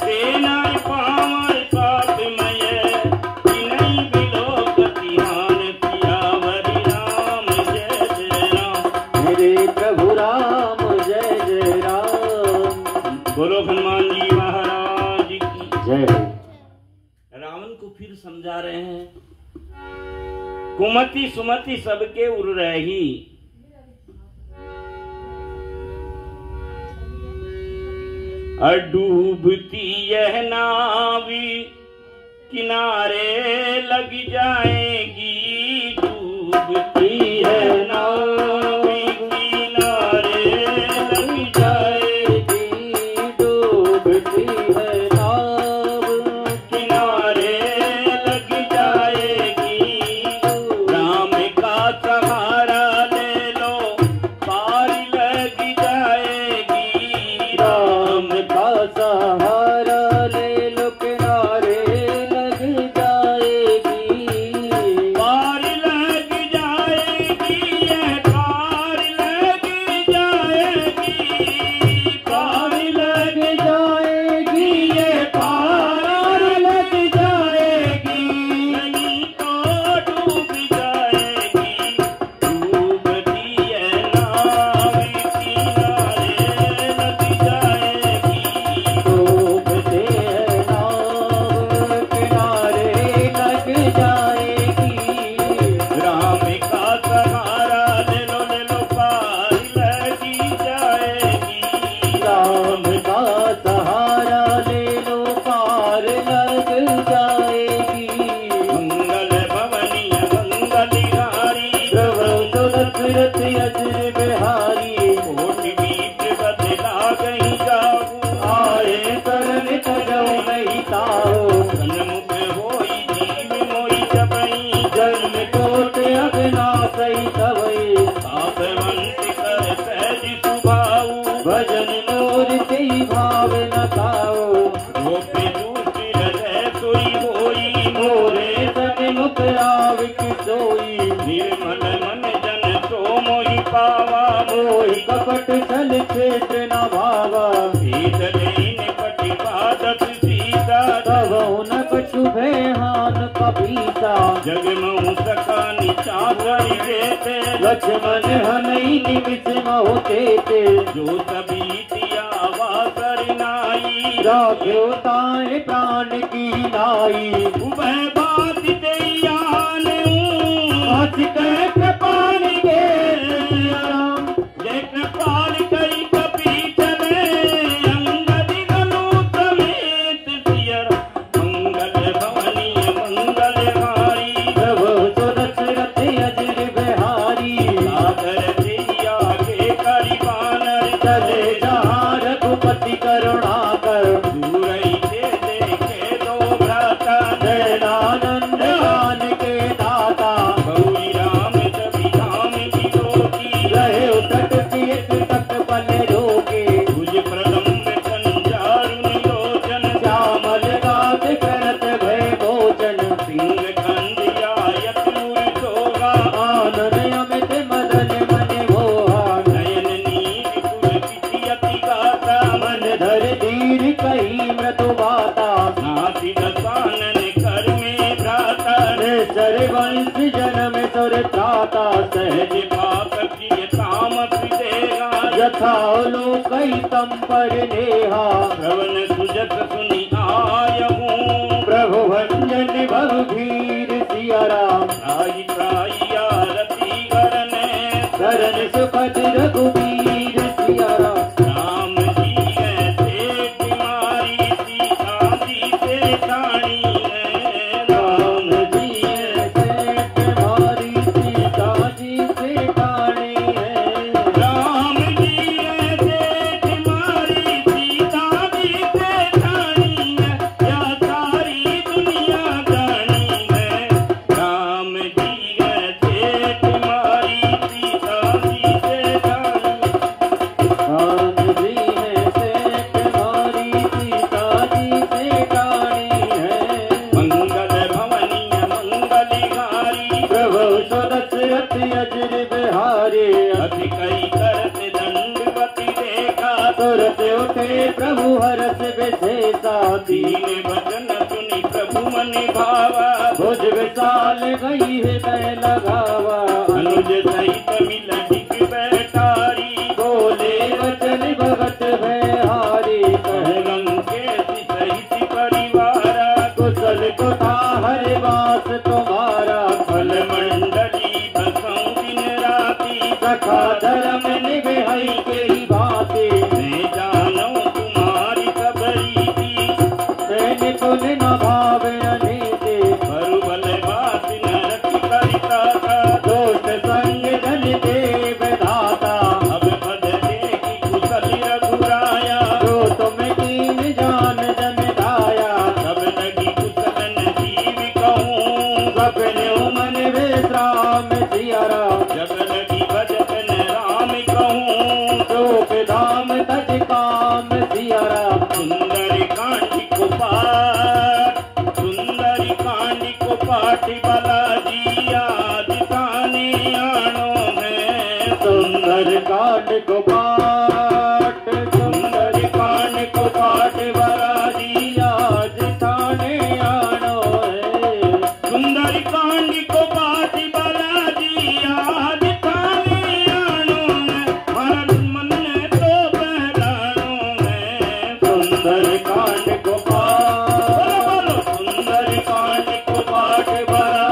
सेनाय पावन पापमय तिनहि बिलोकति हान सियावरि राम जय जय राम मेरे प्रभु राम जय जय राम बोलो हनुमान जी महाराज की जय रावण को फिर समझा रहे हैं कुमति सुमति सबके उर रही डूबती यह नावी किनारे लग जाएगी डूबती है नावी किनारे लग जाएगी डूबती है नाव किनारे लग जाएगी राम का सहारा ले लो पार लग जाएगी राम का सहारा ले लो किनारे लग जाएगी ताओ सन्मुख होई जीव मोई जबई जन्म कोट अगना सही तवई साधवंत कर सहज सुभाऊ भजन मोर ते भाव न ताओ गोपी दूसरी हृदय सोई होई मोरे सन्मुख आव की सोई निर्मल मन जन तो मोहि पावा मोहि कपट छल क्षेत्र न भावा शीतलेन पटिपादत सीता तब न कछु भयहान कपीसा जगमऊ सका निचाकर देते लक्ष्मण हनई निमिष होते ते जो तबीतिया वासर नाई राख्यो ताए प्राण की नाई उभय बात देयान आज कह कृपाण के जय कृपाल कई कपीठ में अंगद गनु समेत सियर मंगल भवनी मंगल हारी प्रभु सुदशरथ अजर बिहारी सादर दिया के करी बानर चले जहाँ रघुपति करुणा कर दूरई से देखे दो भ्राता जयनानंद गान के दाता गौरी राम सभी धाम विलोकी रहे उतट चित तक पल रोके भुज प्रलम्ब संचारु निलोचन श्यामल गात करत भय भोजन सिंह खंडिया यतुर सोगा आनंद अमित मदन मन मोहा नयन नील कुल पिछयति गाता मन धर धीर कही मृदु बाता नाति दसानन कर में भ्राता सर वंश जन्म सुर त्राता सहज सहज पाप प्रिय तामस देगा यथा लोक तम पर नेहा श्रवण सुजत सुनि आयहूँ प्रभु भंजन भगवीर सिया राम त्राई त्राई आरती करने शरण सुखद रघुवीर सिया राम राम जी ऐसे तुम्हारी सीता जी से ठानी है राम जी ऐसे तुम्हारी सीता जी से ठानी है राम जी ऐसे तुम्हारी सीता जी से ठानी है या सारी दुनिया जानी है राम जी ऐसे तुम्हारी सीता जी से ठानी राम जी ऐसे तुम्हारी सीता जी से ठानी है मंगल भवनी मंगलिहारी प्रभु सुदशरथ अजर बिहारी अति कई करत दंडवती देखा तुरत उठे प्रभु हरस विशेषा दीन भजन सुनि प्रभु मन भावा भुज विशाल गई हृदय लगावा अनुज सहित मिल डिग बैठारी बोले वचन भगत भयहारी कह लंकेश सहित परिवारा कुशल कुठा हर वास तुम्हारा फल मंडली बसों दिन राती सखा धर्म निभई के ही भांति मैं जानो तुम्हारी सब रीति सैन्य पुन न भाव अनीति बरु बल बात नरक करिता था दोष संग धन देव दाता अब पद देखी कुशल रघुराया जो तुम कीन जान जन दाया सब लगी कुशलन जीव कहूँ सपने मन विश्राम सिया राम जब लगी भजन राम कहूँ शोक धाम तज काम सिया राम सुंदर कांडी को पाठ सुंदर कांडी को पाठ बालाजी आज ताने आनो है सुंदर कांड को पाठ सुंदर कांड को पाठ बालाजी आज थाने आनो है सुंदर कांडी को पाठ बालाजी आज ताने आनो है हर मन तो बहलानो है सुंदर कांड को पाठ बोलो बोलो सुंदर कांडी को पाठ बालाजी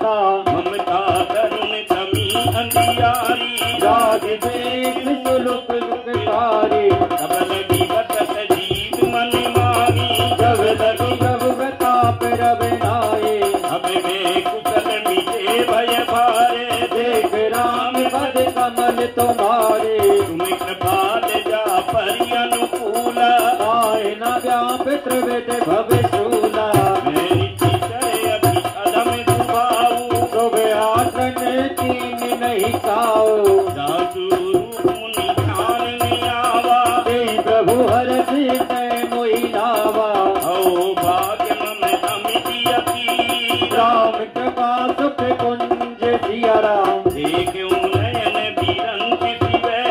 लता ममता तरुण कमी अंधियारी राग देख सुलुक लुकतारी तब लगी बतत जीव मन माही जब लगी जब प्रताप रव नाये अब वे कुशल मिटे भय भारे देख राम पद कमल तुम्हारे तुम कृपाल जा परि अनुकूल आए न व्यापित विद भवशूला मेरी चरण अभी अदम दुभाऊ सुबह आसन कीन नहीं काओ दासु रूप मुनि ध्यान में आवा ते प्रभु हर सिर मोहि नावा ओ भाग्य मम अमिति अति राम कृपा सुख कुंज सिया राम देखूं नयन बिरंत शिवै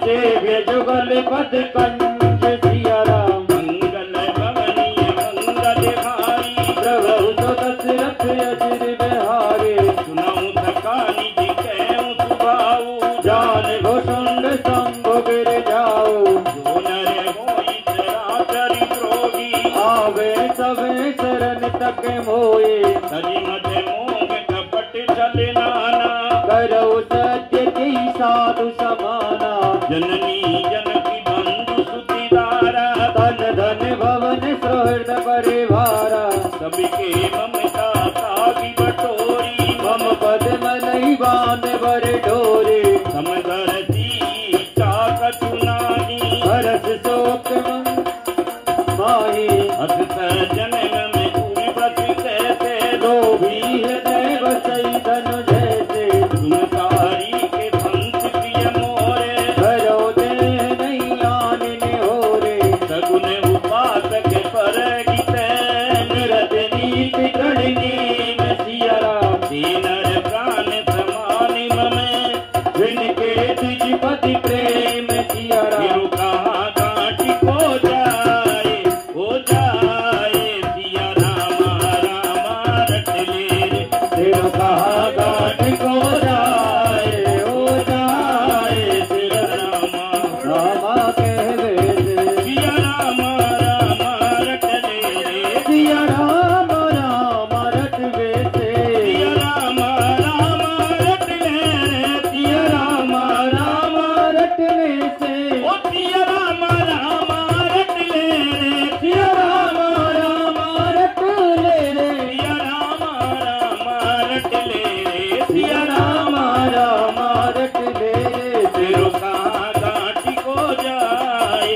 सेव्य जुगल पद कंज सिया राम मंगल भवनीय मंगलहारी प्रभु तो दशरथ अजिर बिहारी सुनऊं थका निज कहूं सुभाऊ जान भुषुंड शंभु गिर जाओ जो नर होई चराचर द्रोही आवे सबे शरण तक मोए तरि मठ मोह कपट छल नाना करो सत्य की साधु समाना जननी जनकी बंधु सुतिदारा धन धन भवन सुहृद परिवारा सबके ममता तागी बटोरी मम पद मनई बांध बर डोरे समदरती चाक चुनानी हरस शोक माही अस जन्म में पूरी बस कहते लोभी हृदय बसई धनु जैसे तुम तारी के पंथ प्रिय मोरे भरो देह नहीं आने हो रे सगुन उपासक पर गीत निरत नीति कड़नी में सिया राम दीनर प्राण समानि ममे जिनके द्विज पति प्रेम सिया राम फिर कहाँ गांठी को जाए सिया रामा रामा रट ले रे सिर कहा गाठ को जाए हो जाए सिर रामा रामा कहवे से सिया रामा रामा रट ले रे सिया राम राम रटवे से सिया रामा रामा रट ले रे सिया राम राम रटने से ओ सिया रामा रामा रट ले रे सिया राम राम रट ले रे सिया रामा रामा रट ले रे सिया राम राम रट ले रे सिर कहाँ गांठी को जाए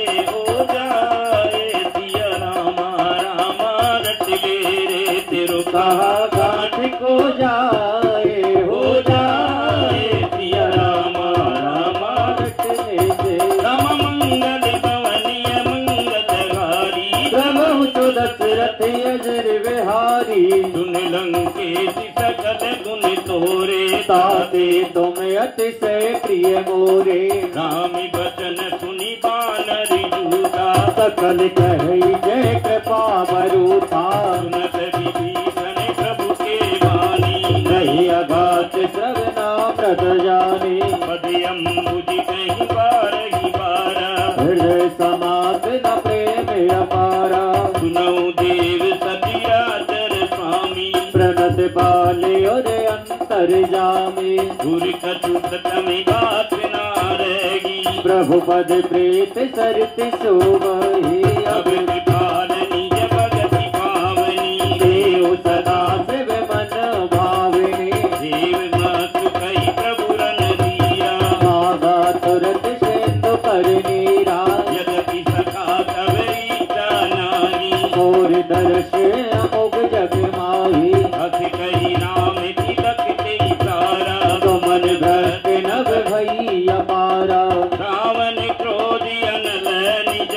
सिया रामा रामा रट ले रे तेरो कहा गाठ को जाए हो जाए सिया रामा रामा रटने से राम मंगल भवनीय मंगलहारी प्रभु तो दशरथ अजर विहारी सुन लंकेश सकल गुण तोरे ताते तुम अतिशय प्रिय मोरे राम बचन सुनि बानर जूता सकल कही जय कृपा बरूथा सुनत विभीषण प्रभु के वाणी नहीं अगात श्रवना प्रद जाने पदयम्बुज कहीं बारही बारा हृदय समात न प्रेम अपारा सुनऊ देव सतिराचर स्वामी प्रणत बाले और अंतर जामे गुर कछुत तमें बात ना रहेगी प्रभु पद प्रीत सरित शोभहि अब कृपाल निज भगति पावनी देव सदा शिव मन भाविनी देव मत कही प्रभु रन दिया मागा तुरत सिंधु पर नीरा यद्यपि सखा तब ईटा नारी और दर्श अमुक जग माही अख कही राम तिलक तेई तारा तुमन भक्त नभ भई अपारा रावण क्रोध अनल निज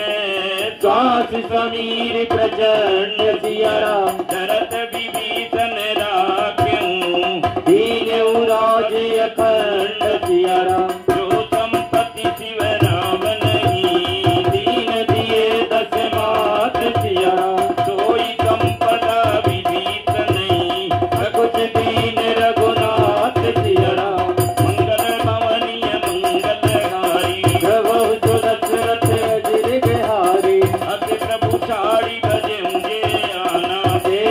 श्वास समीर प्रचंड सिया राम शरद विभीषण राख्यूं दीन उराज अखंड सिया राम जो संपत्ति शिव रावण ही दीन दिए दस मात सिया राम सोई संपदा विदित नहीं कुछ दीन रघुनाथ सिया राम मंगल भवनीय मंगलहारी प्रभु तो दशरथ अजिर बिहारी अति प्रभु छाड़ी भजे आना दे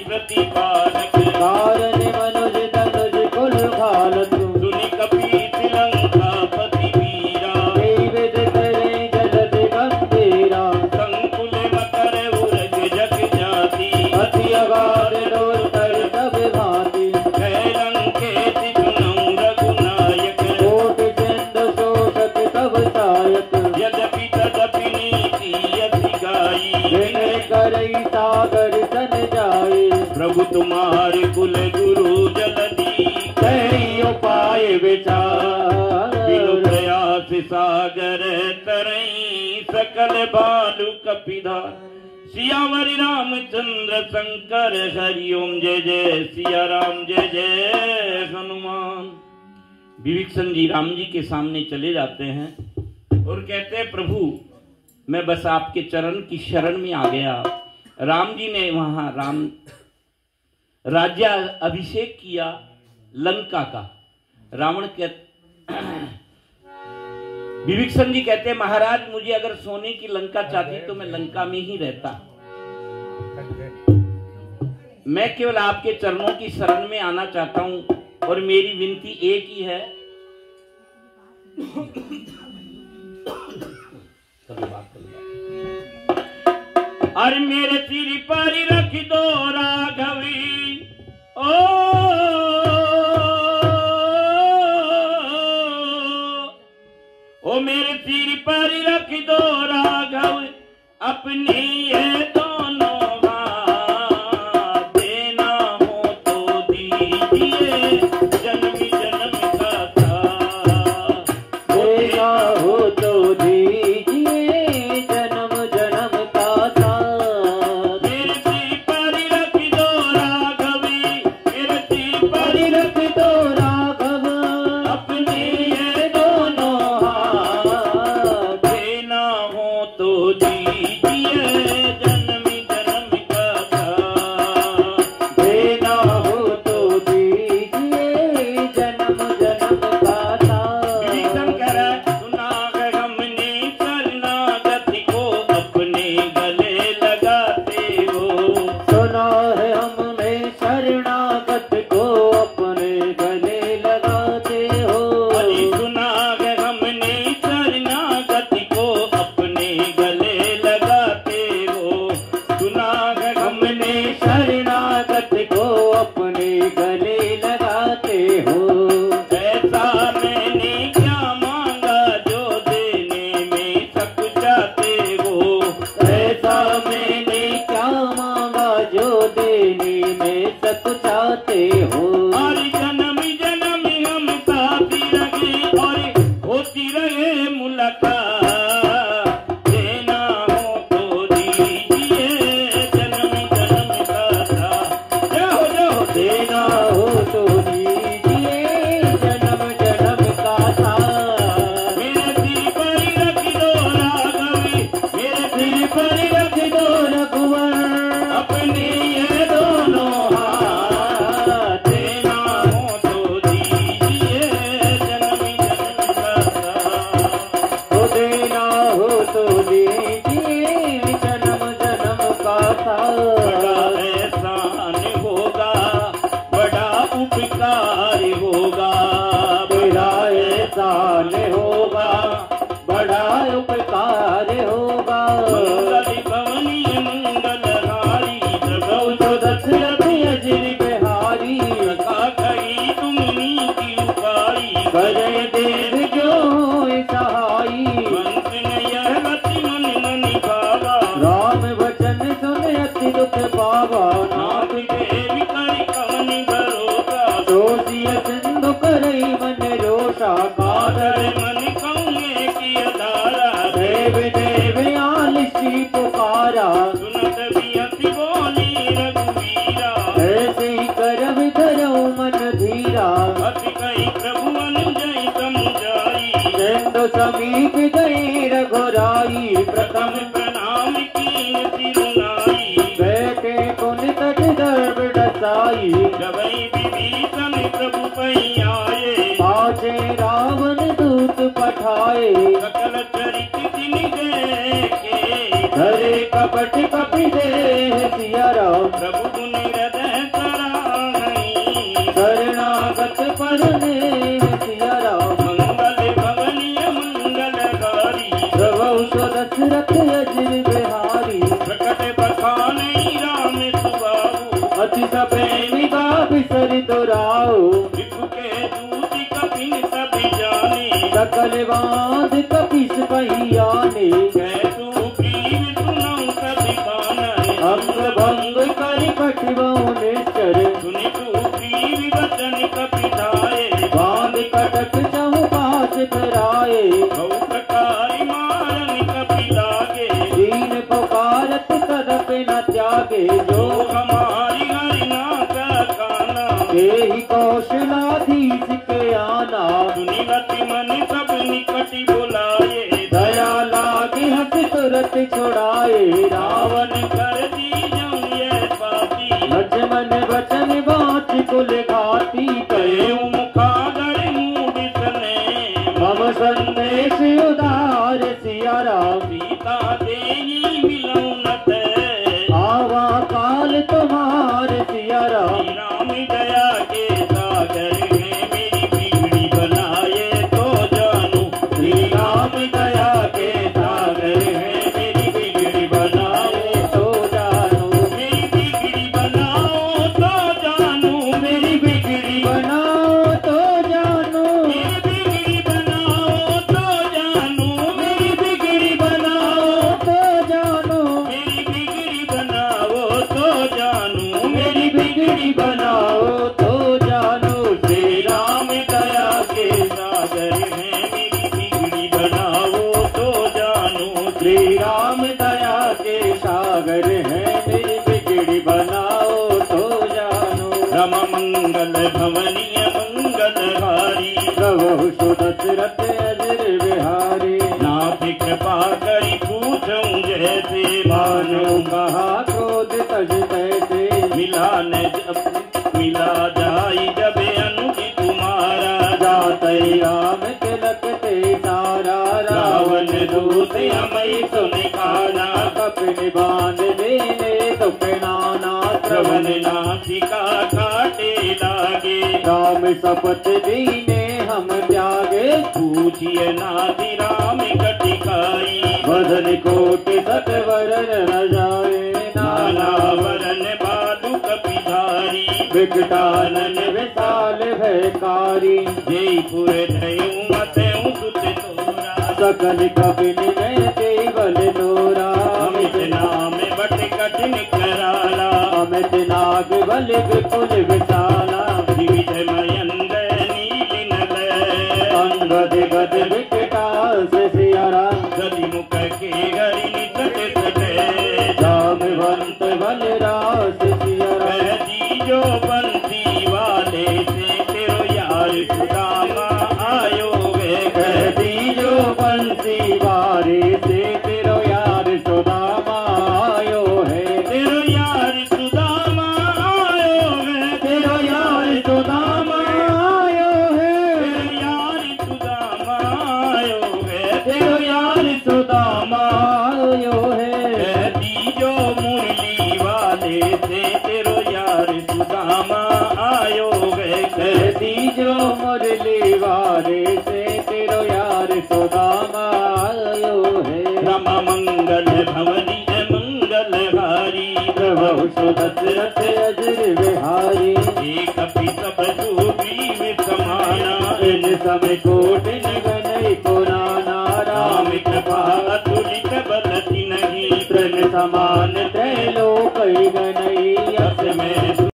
प्रतिपालक कारण मनुज तनुज कुल खालत सुनि कपीस लंकापति वीरा विविध करे जलद गंभीरा संकुल मकर उरग जग जाति अति अगाध दोस्तर सब भांति लंकेश सुनौ रघुनायक कोटि चंद शोषक तब सायक यद्यपि तदपि नीति अति गाई विनय करई सागर सन जाए प्रभु तुम्हारे कुल गुरु जलदी कई उपाय विचार बिनु प्रयास सागर तरई सकल भालु कपिधार सियावरी रामचंद्र शंकर हरिओम जय जय सिया राम जय जय हनुमान। विभीषण जी राम जी के सामने चले जाते हैं और कहते हैं प्रभु मैं बस आपके चरण की शरण में आ गया। राम जी ने वहां राज्य अभिषेक किया लंका का। रावण के विभीषण जी कहते हैं महाराज मुझे अगर सोने की लंका चाहती तो मैं लंका में ही रहता। मैं केवल आपके चरणों की शरण में आना चाहता हूं और मेरी विनती एक ही है अरे मेरे सिर पर रख दो राघवी ओ मेरे सिर पर रख दो राघव अपनी ये दोनों हाथ देना हो तो दीजिए जन्म जन्म का साथ देना हो तो दीजिए जन्म जन्म का साथ मेरे सिर पर रख दो राघवी मेरे सिर पर रख दो राघव अपनी ये दोनों हाथ देना हो तो दीजिए जन्म जन्म का साथ देना हो तो दीजिए जन्म जन्म का साथ विभीषण कह रहा है सुना हमने शरणागति को अपने गले लगाते हो सुना है हमने शरणागत को अपने गले लगाते हो अरे सुना हमने शरणागति को अपने गले लगाते हो सुना हमने शरणागत को अपने गले लगाते हो ऐसा मैंने क्या मांगा जो देने में सकुचाते हो ऐसा मैंने क्या मांगा जो देने में सकुचाते हो और जन्म जन्म हम साथी रहे और होती रहे मुलाकात देना हो तो दीजिए जन्म जन्म का साथ जो देना हो तो दीजिए जन्म जन्म का साथ मेरे सिर पर रख दो राघवी मेरे सिर पर रख दो रघुवर अपनी ये दोनों हाथ देना हो तो दीजिए जन्म जन्म का साथ तो देना हो तो दीजिए जन्म जन्म का बड़ा साथ एहसान होगा बड़ा उपकार होगा तेरा एहसान होगा बड़ा उपकार होगा मंगल भवनी मंगलहारी प्रभु तो दशरथ अजिर बिहारी का कही तुमनी की उपाई करे देव जो सहाई मंत्र ने यह मति मन मन भावा राम वचन सुन अति दुख पावा नाथ देवी करी कवन भरोसा दोषिय सिंधु करई मन रोषा कादर आदर मन कौने की अधारा देव देव आलिसी पुकारा सुनत भी अति बोली रघुवीरा ऐसे ही करब धरऊ मन धीरा अति कही प्रभु अनुजय समझाई सिंधु समीप गई रघुराई प्रथम प्रणाम कीन सिरुनाई बैठे पुन तट गर्भ डसाई जबई विभीषण प्रभु पई आए पाछे रावण दूत पठाए सकल चरित दिन देखे धरे कपट कपि देह सिया राम प्रभु गुण हृदय अति सप्रेमिका बिसरि दुराओ विभु के दूती कपिन सभी जाने सकल बांध कपिस पहियाने कह तू प्रीव सुनऊ सभी कानन अंग भंग कर कटवाओ निश्चर सुनि तू प्रीव वचन कपिताए बांध कटक चहु पास फिराए बहु प्रकार मारन कपि लागे दीन पुकारत कदप न त्यागे जो हमारी हरिनाथ काना ही कौशलाधीश के आना सुनिवति मन सब निकटि बुलाए दया लागे हंस तुरत छुड़ाए रावण कर दी जऊँ ये पाती लक्ष्मण वचन बाच कुल घाती कहे कहे मुखागर मूड सने मम संदेश उदार सिया राम सीता देही मिलऊँ न ते आवा काल तुम्हार सिया राम राम दया के सागर में मेरी बिगड़ी बनाए तो जानू श्री राम दया के सागर है मेरी बिगड़ी बनाए तो जानो मेरी बिगड़ी बनाओ तो जानू मेरी बिगड़ी बनाओ तो जानो मेरी बिगड़ी बनाओ तो जानू मेरी बिगड़ी बनाओ तो जानो मेरी बिगड़ी बनाओ तो जानू मेरी बिगड़ी बनाओ तो जानो श्री राम दया के सागर है मेरी बिगड़ी बनाओ तो जानू श्री राम दया के सागर है मेरी बिगड़ी बनाओ तो जानो रम मंगल भवनीय मंगल हारी प्रभु सुदशरथ अजर बिहारी नाथ कृपा करी पूछूं जैसे मानो मानो कहा क्रोध तज तैसे मिला न मिला जाई जब अनुज तुम्हारा जातई राम तिलक ते सारा रावण दूत हमें सुन खाना कपिन बांध देने दुख नाना श्रवण नासिका काटे लागे राम शपथ दीने हम त्यागे पूछिए नाथि राम कटिकाई बदन कोट सतवरन न जाए नाना वरन बालु कपिधारी विकटानन विशाल भयकारी जयपुर धयऊ मतऊ सुत तोरा सकल कपिन में केवल तोरा अमित नाम बट कठिन कराला अमित नाग बल विपुल विशाला विविध मयंद नील नल अंगद गद विकटास सियारा गति मुख के हरि निसट सटे जामवंत बल रास सियारा कह दीजो बंसी वाले से तेरो यार सुदामा आयो वे कह दीजो बंसी वारे से तेरो यार सुदामा आयो है तेरो यार सुदामा आयो वे तेरो यार सुदामा आयो है तेरो यार सुदामा आयो वे तेरो यार सुदामा आयो है कह दीजो मुरली वाले से तेरो यार सुदामा आयो वे कह दीजो मुरली वारे से तेरो यार सुदामा आयो है रम मंगल भवनी मंगल हारी प्रभु सुदशरथ अजर बिहारी एक सब सुग्रीव समाना इन समय कोटिन गनई पुराना राम राम कृपा अतुलित बलति नहीं तृण समान त्रैलोक गनई यस में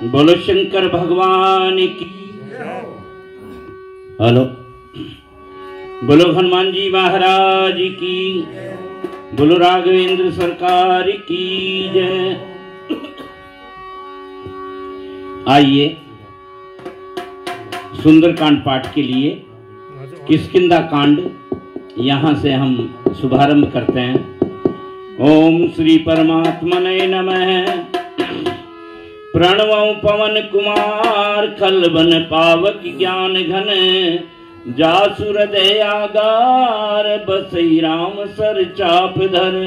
बोलो शंकर भगवान की। हेलो, बोलो हनुमान जी महाराज की। बोलो राघवेंद्र सरकार की जय। आइए सुंदरकांड पाठ के लिए किष्किंधा कांड यहां से हम शुभारंभ करते हैं। ओम श्री परमात्मने नमः। प्रणवं पवन कुमार खलबन पावक ज्ञान घन जासुर दयागार बसई राम सर चाप धर।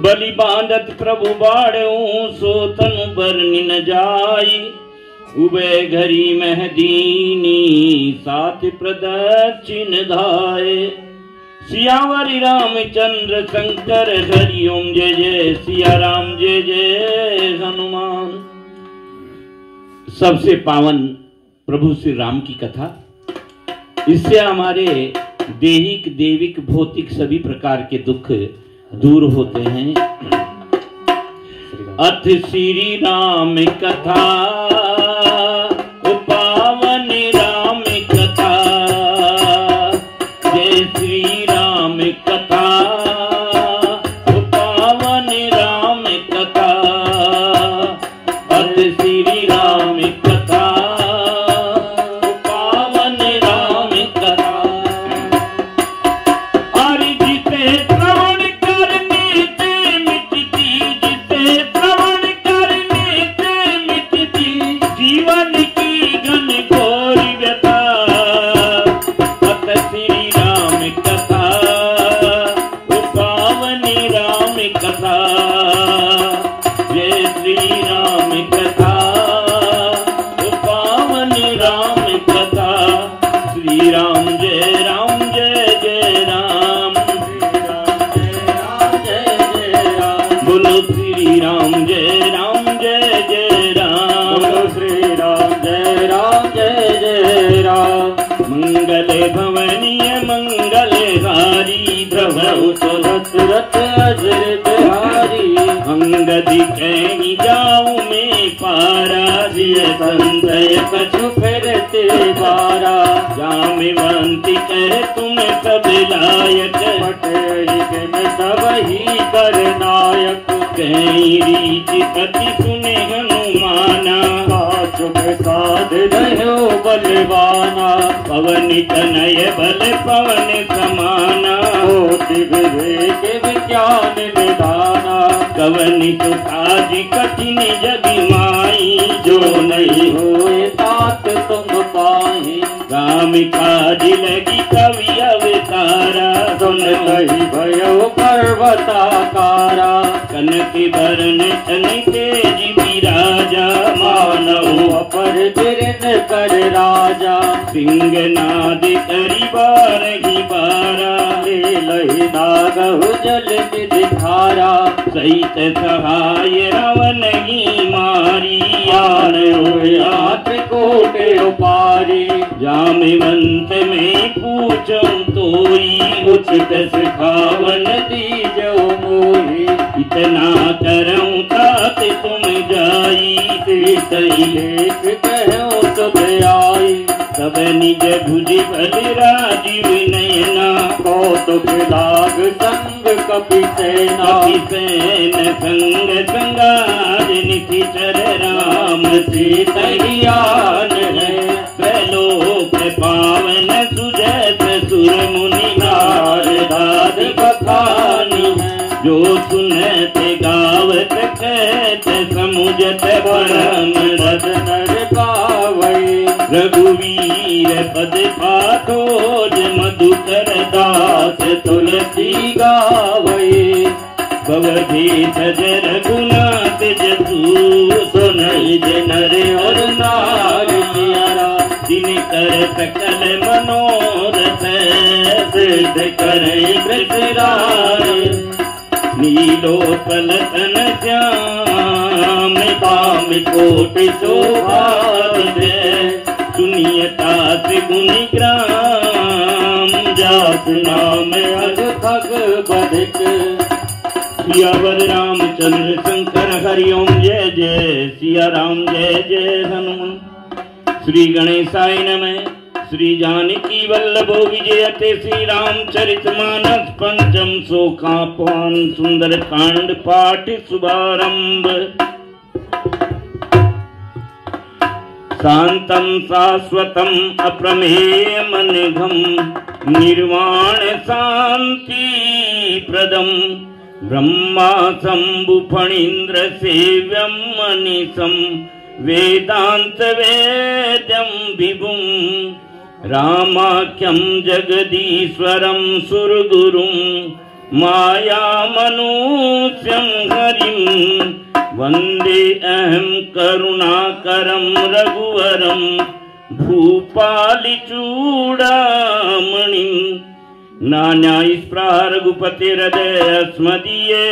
बलि बांधत प्रभु बाढ़ऊ सो तनु बरनि न जाई। उबे घरी महदीनी साथ प्रदक्षिण धाये। सियावरी रामचंद्र शंकर हरि ओम जय जय सिया राम जय जय हनुमान। सबसे पावन प्रभु श्री राम की कथा, इससे हमारे देहिक देविक भौतिक सभी प्रकार के दुख दूर होते हैं। अथ श्री राम कथा पावन राम कथा। जय श्री राम कथा पावन राम कथा। अथ श्री राम कथा पावन राम कथा। अरे जिसे श्रवण करने से मिटती, जिसे श्रवण करने से मिटती जीवन की घन घोर व्यथा। अथ श्री राम कथा पावन राम कथा। जय श्री राम कथा पावन राम कथा। श्री राम जय जय राम। बोलो श्री राम जय जय राम। बोलो श्री राम जय राम। मंगल भवनीय मंगलहारी प्रभु दशरथ अजर बिहारी। अंगद कहीं जाऊं मैं पारा। जिय संशय कछु फिरते बारा। जामिवंती कह तुम सब लायक। पटेल में सब ही कर नायक। कहीं रीच कति सुने हनुमाना। चुप साध रहो बलवाना। पवन तनय बल पवन समाना। होति विवेक विज्ञान निधाना। कवनि सुखाज कठिन जग माई। जो नहीं होए तात तुम पाही। राम काज लगी कवि अवतारा। सुन कही भयो पर्वताकारा। कनक बरन तन तेज विराजा। मानव अपर बिरन कर राजा। सिंहनाद करी बारही बारा। लही नागहु जल निधि धारा। सहित सहाय रावण ही मारी। आन हुए आठ कोटे उपारी। जामिवंत में पूछूं तोई। उचित सिखावन दीजो मोही। इतना करऊं तात तुम जाई। सही लेख कहो सब आई। सब निज भुज बल राजीव नयना। कौतुक लाग संग कपि सेना। सेन संग संगार निशिचर राम सीतैयान है। प्रलोक पावन सुजत सुर मुनि नारदाद बखानी। जो सुनते गावत कहत समुझत परम रस नर पावै। रघुवीर पद पाठोज मधुकर दास तुलसी गावै। भवभीत रघुनाथ जसु सुनई नर और नारियारा। दिनकर सकल मनोरथ सिद्ध करे कृतराय। नीलोत्पल तन श्याम काम कोटि शोभा। सुनियता त्रिगुणी ग्राम। जात नाम अग भग बधिक। सियावर रामचंद्र शंकर हरिओम जय जय सिया राम जय जय हनुमान। श्री गणेशाय नमः। श्री जानकी वल्लभो विजयते श्री रामचरितमानस पंचम शोकापान सुंदर कांड पाठ शुभारंभ। शांतं शाश्वतं अप्रमेयमनघं निर्वाण शांति प्रदं ब्रह्मा शंभु फणीन्द्र सेव्यं मनीषं वेदांत वेद्यं विभुं रामाख्यं जगदीश्वरं सुरगुरुं मायामनुष्यं हरिं वन्दे अहं करुणाकरं रघुवरं भूपालिचूडामणिं नान्यायस्पृहा रघुपतिहृदयस्मदीये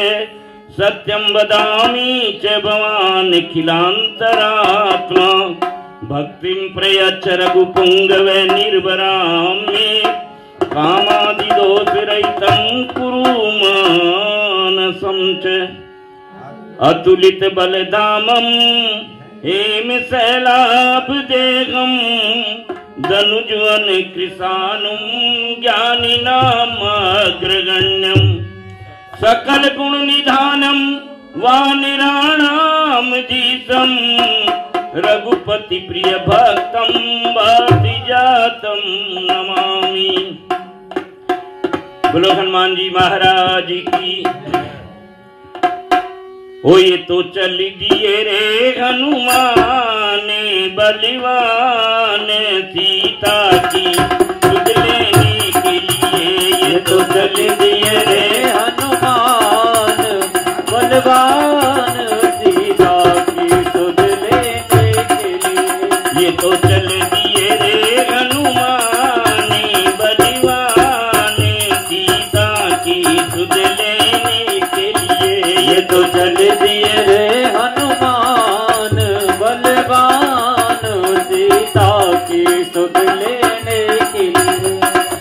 सत्यं वदामि च भवान् अखिलान्तरात्मा भक्तिं प्रयच्छ रघुपुङ्गवे निर्भरां मे कामादिदोषरहितं कुरु मानसं च अतुलित बलधामं हेमशैलाभदेहं धनुजवन कृशानुं ज्ञानिनामग्रगण्यं सकल गुण निधानम वानिराणाम जीतम रघुपति प्रिय भक्तम वादिजातम नमामि। बोलो हनुमान जी महाराज की। ओ ये तो चल दिए रे हनुमान बलवान सीता की सुध लेने के लिए। ये तो चल दिए रे हनुमान बलवान सीता की सुध लेने के लिए। ये तो चल दिए रे हनुमान बलवान सीता की सुध लेने के लिए। ये तो चल दिए रे हनुमान बलवान सीता की सुध लेने के लिए।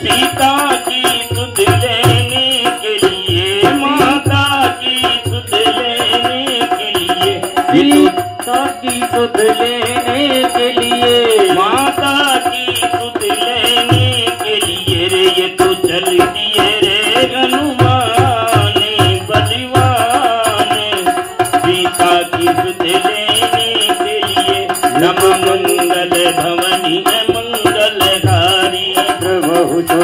सीता की सुध लेने के लिए माता की सुध लेने के लिए। सीता की सुध लेने के लिए माता की सुध लेने के लिए रे। ये तो चल दिए रे हनुमान बलवान सीता की सुध लेने के लिए। नम मंगल भवनी मंगलहारी प्रभु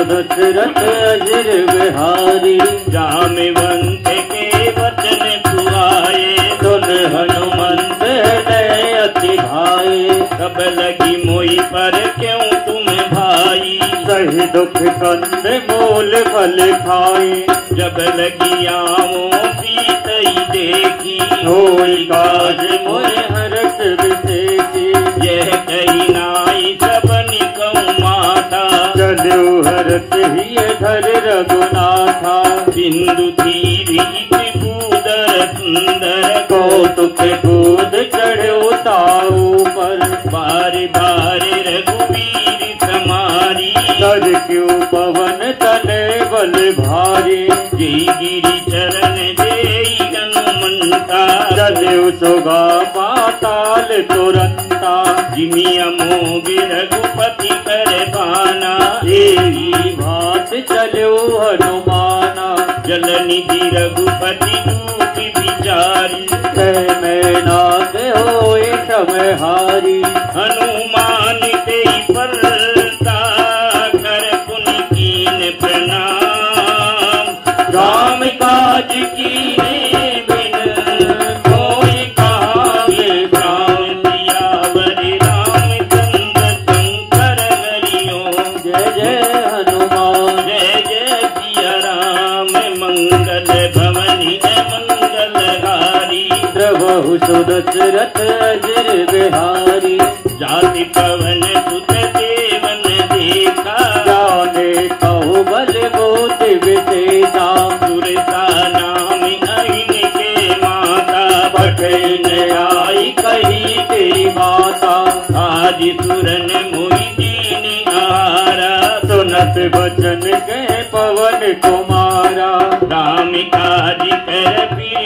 दशरथ अजर बिहारी। जामवंत के वचन सुहाए सुन हनुमंत हृदय अति भाए। कब लगी मोई पर क्यों तुम भाई सही दुख कंद मूल फल खाए। जब लगी आओ सीतई देखी होई काज मोय हरस विशेषी। यह कही नाई सबनि कहूँ माता चलो हरस ही धर रघुनाथा। सिंधु तीरी त्रिभुदर सुंदर कौतुक कूद चढ़ो ताऊ पर। बार बार रघुवीर समारी कर क्यों पवन तने बल भारी। जय गिरि चरण देई हनुमंता चलो सोगा पाताल तुरंता। जिमि अमोघ रघुपति कर बाना एही भात चलो हनुमाना। जल निधि रघुपति दूत विचारी मैं नाथ होए सब हारी। हनुमान तेई परता कर पुनि कीन प्रणाम। राम काज कीने बिन कोई काहे प्राण। सियावर रामचंद्र शंकर हरिओम जय जय हनुमान जय जय सिया राम। मंगल भवनी मंगलहारी प्रभु दशरथ अजर बिहारी। जाति पवन सुत देवन देखा जाने कहु बल बोध विशेषा। सुरता नाम अहिन के माता बठन आई कही तेरी माता। आज सुरन मोहि दीन आहारा सुनत बचन के पवन कुमारा। राम काज कर फिर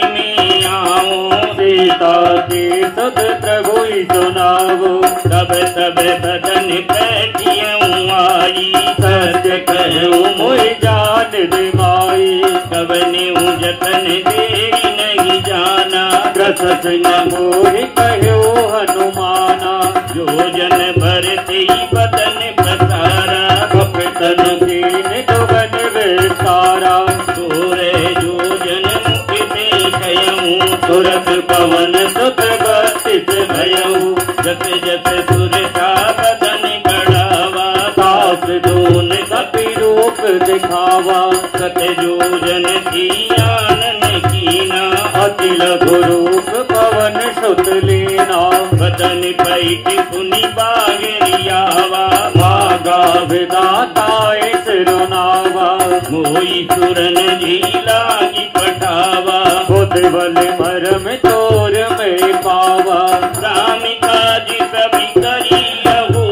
सीता की सुध प्रभु सुनावो। तब तब बदन बैठियऊँ आई, सत्य कहूँ मोहि जान दिमाई। तब न्यू जतन देरी नहीं जाना, ग्रसस न मोहि कहो हनुमाना। जो जन भरते बदन पसारा, कपतन कीन दुगन विस्तारा। तोरे जो जन मुख देखयऊँ, तुरत पवन सुत बत्तीस भयऊ। जस जस सुरता बदन बढ़ावा, दास दोन कपि रूप दिखावा। सत जो जन की आनन कीना, अति लघु रूप पवन सुत लीना। बदन पैठ पुनि बागरियावा, मागा विदाता सिरुनावा। मोई सुरन जी लागी पठावा। बुध बल मरम तोर में पावा। राम काज सभी करियहु,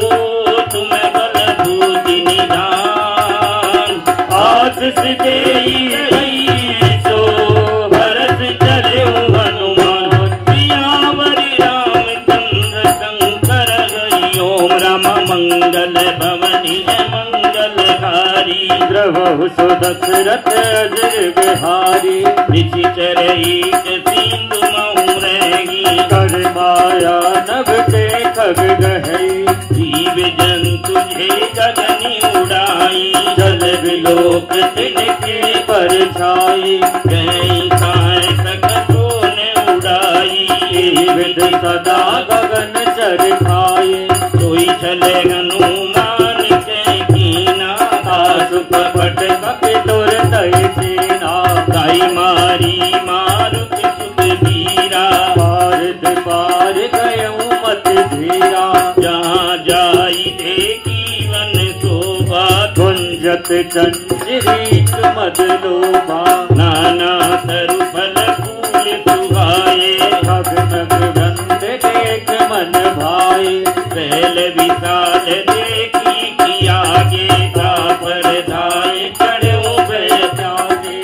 तुम बल बूझि निधान। आशीष देई सो भरत चलेऊ हनुमान, सियावरि रामचंद्र शंकर हरि। ओम राम मंगल भवनि मंगलहारी, द्रवहु सो दशरथ अजर बिहारी। निशिचर एक सिंधु महु रही, कर माया नभ ते खग गहई। जीव जंतु जे गगनि उड़ाई, जल विलोक तिनके परछाई। कहीं काय तक सोने उड़ाई। विध सदा गगन चर खाए। सोई चले हनुमान के कीना, आसु कपट कपि तुर तय सेना। ताई मारी मारुति सुखबीरा, पारद पार गयऊ मत धीरा। जहाँ जाई देखी वन शोभा, गुंजत चंचरी मद लोभा। नाना तरु फल फूल सुहाए, भग नग वृंद देख मन भाए। पहल विशाल देखी कि आगे, पर धाय चढ़ो बैठागे।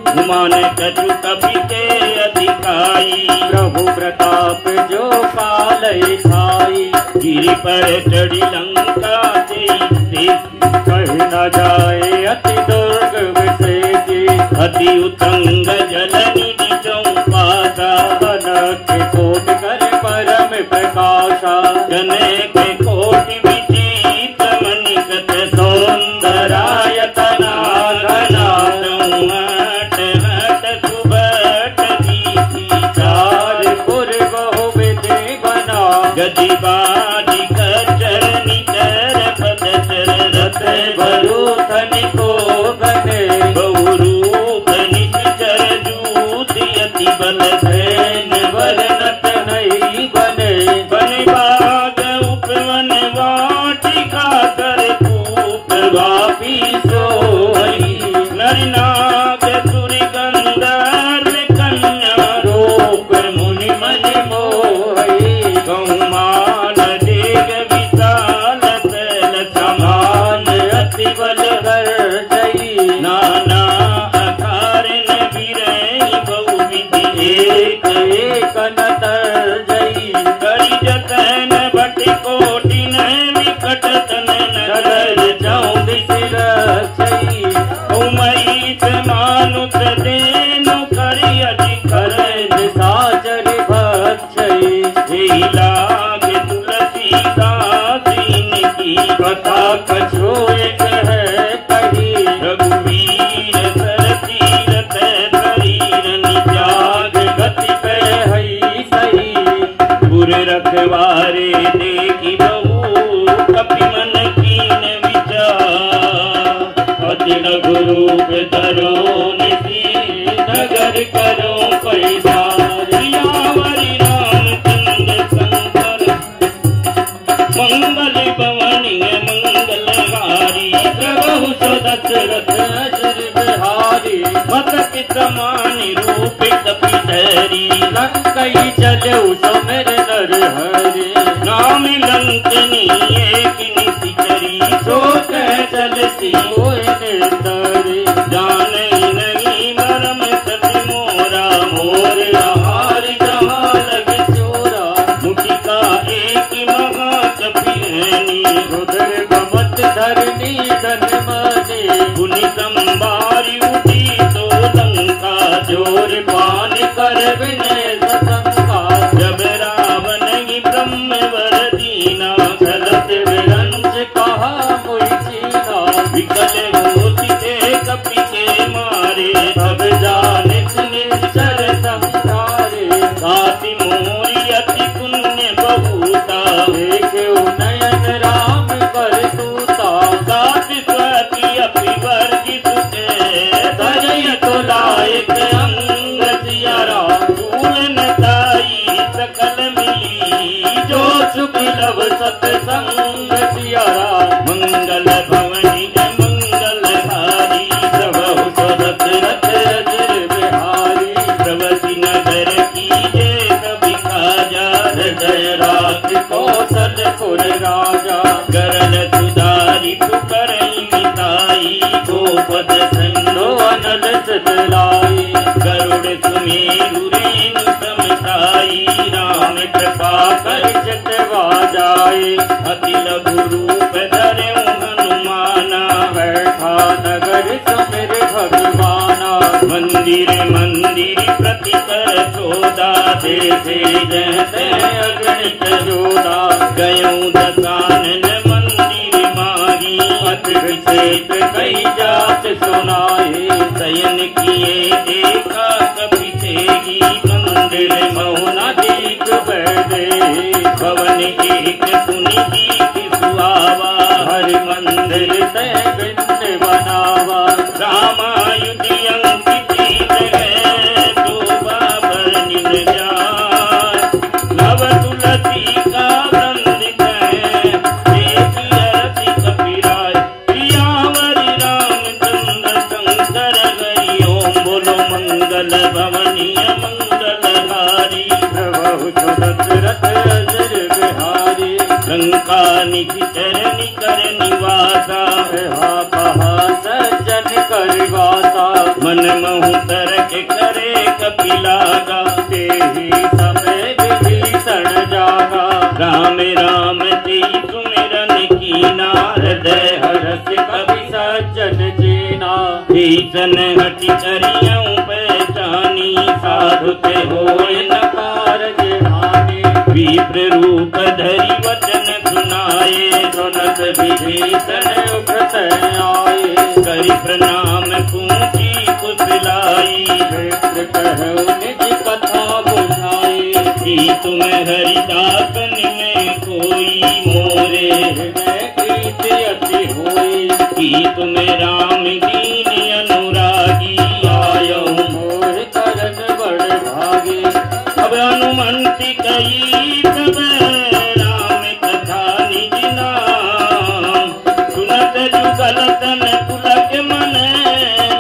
गुमान कछु कपि के अधिकाई, प्रभु प्रताप जो पालय खाई। गिरि पर चढ़ी लंका देई, कही न जाए अति दुर्ग विशेषी। अति उतंग जल निधि चौपासा, अनक कोट कर परम प्रकाशा। कनक कोटि विचित मणिकत सौंदरायतना। घना हट हट सुबट दीति, चार पुर बहु विधि बना। गति बाजी कचर निचर पद चर, रथ बरूथन को गने। बहुरूप निचर जूत अति बल सैन वरनत नहीं बने। बन बाग उपवन वाटिका, कर कूप वापी सोई। नर नाग सुर गंधर्व कन्या, रूप मुनि मन मोहि। कौमाल देग विशाल तैल समान, अति बल कर जई। नाना अकारन बिरहि बहु विधि, एक एक न तर जई। करि जतन भट कोटि न विकट तन नगर। नगर चौबीस रक्षई। उमैत मानुष देनु करि अधिकर, साचर भक्षई। एहि लागे तुलसीदास इनकी कथा कछो एक है कही। रघुवीर सरसीरथ शरीर निजाग, गति पे हई सही। पुर रखवारे देखी बहु कपि मन कीन विचार। अति लघु रूप धरो निधि, नगर करो परिवार। सियावरि रामचंद्र शंकर, मंगल भवनि मंगलहारी। प्रभु सो दशरथ अजर बिहारी। मत पित मानि रूप कपि धरी। लंकई चलऊ सो मेरे नर हरि। नाम लंकनी एक निशिचरी, सो कह चलती कोई निर्दरी। जाने नहीं मरम सति मोरा। मोर आहार जहाँ ब्रह्मवर दीना गलत विरंच कहा मुई चीना विकल होती थे कपि के मारे सब जाने निश्चर संसारे साथी मोरी अति पुण्य बहुता देखे नयन राम पर तूता साथी स्वाति अपि वर्गी सुते धरय तो लायक अंग सियारा धूल नताई सकल मिली जो सुख लव सत्संग सियारा मंगल भवनी मंगलहारी प्रभु दशरथ अजर बिहारी प्रवति नगर की जय कवि खाजा हृदय राज कौशलपुर राजा गरल सुधारी पुकरई मिताई गोपद संडो अनल सतलाई गरुड़ सुमेरु रेणु समताई राम कृपा कर चतवा जाए अति लघु रूप धरे हनुमाना बैठा नगर समिर भगवाना मंदिर मंदिर प्रति कर चोदा देखे जहते अगणित जोदा गयऊं दसानन मंदिर मारी अति विशेष कई जात सुनाए शयन किए देखा कपि तेगी मंदिर मौना देख बैठे भवन एक सुनि गीत सुहावा हर मंदिर तय बिंद बनावा रामायुधि अंकित है शोभा बरनि न जाय नव तुलसी का वृंद है देखी अरति कपिराय प्रियावरि रामचंद्र शंकर हरि ओम बोलो मंगल भवनीय मंगलहारी प्रभु दशरथ अजर बिहारी लंका निखिचर निकर निवासा पहा सज्जन करवासा मन महु तरक करे कपिलागा तेहि समय विभीषण जागा राम राम ते सुमिरन कीना हृदय हरस कवि सज्जन जीना भीषण हटि करियऊं पहचानी साधु ते होय न कारज हानि विप्र रूप धरि वचन सुनाए सुनत विभीषण उठत आए करि प्रणाम पूछी कुशलाई विप्र कहु निज कथा बुझाई कि तुम हरिदासन में कोई मोरे हृदय प्रीति अति होई कि तुम राम दीन अनुरागी आयो मोर करन बड़ भागी अब हनुमंति कई सब राम कथा निज नाम सुनत जुगल तन पुलक मन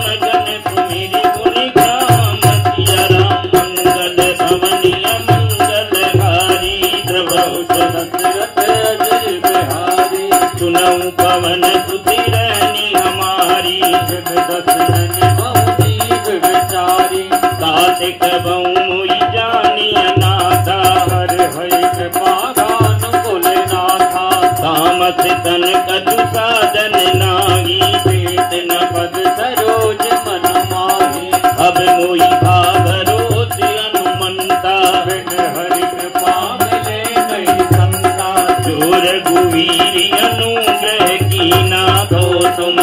मगन सुमिरि गुनि गाम सिया राम मंगल भवनीय मंगलहारी प्रभु दशरथ अजर बिहारी सुनऊं पवन सुधि रहनी हमारी जग दशरथ बहु दीर्घ विचारी तात कबहु मोहि जानी अनाथा हर हरि कृपा गानुकुल नाथा तामस तन कछु साधन नाही पेट न पद सरोज मन माही अब मोहि भावरोस अनुमंता बिन हरि कृपा मिले नहीं संता जोर गुवीर अनुग्रह कीना तो तुम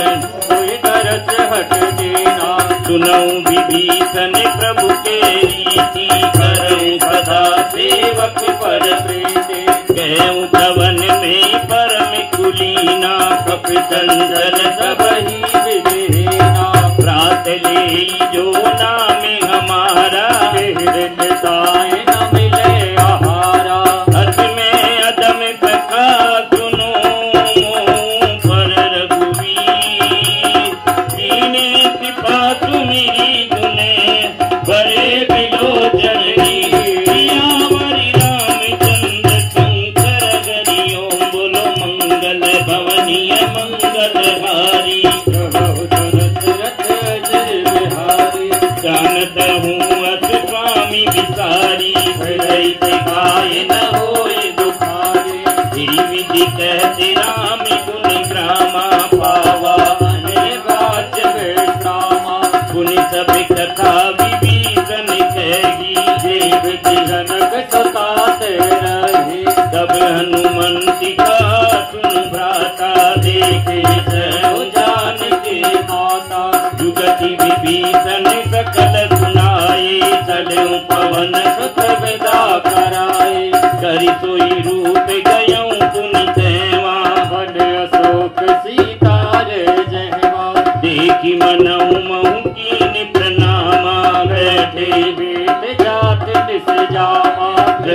कोई तरस हट देना सुनऊं विभीषण प्रभु के रीति करऊं सदा सेवक पर प्रीति कहूं भवन में परम कुलीना कपि चंचल सबहि विदेना प्रात ले जो नाम हमारा हृदय न मिले आहारा अत में अदम प्रका सुनो पर रघुवीर दीने कृपा सुमिरी गुने बड़े बिलोचन प्रियावरि रामचंद्र शंकर हरि ओम बोलो मंगल भवनीय मंगलहारी प्रभु दशरथ अजर बिहारी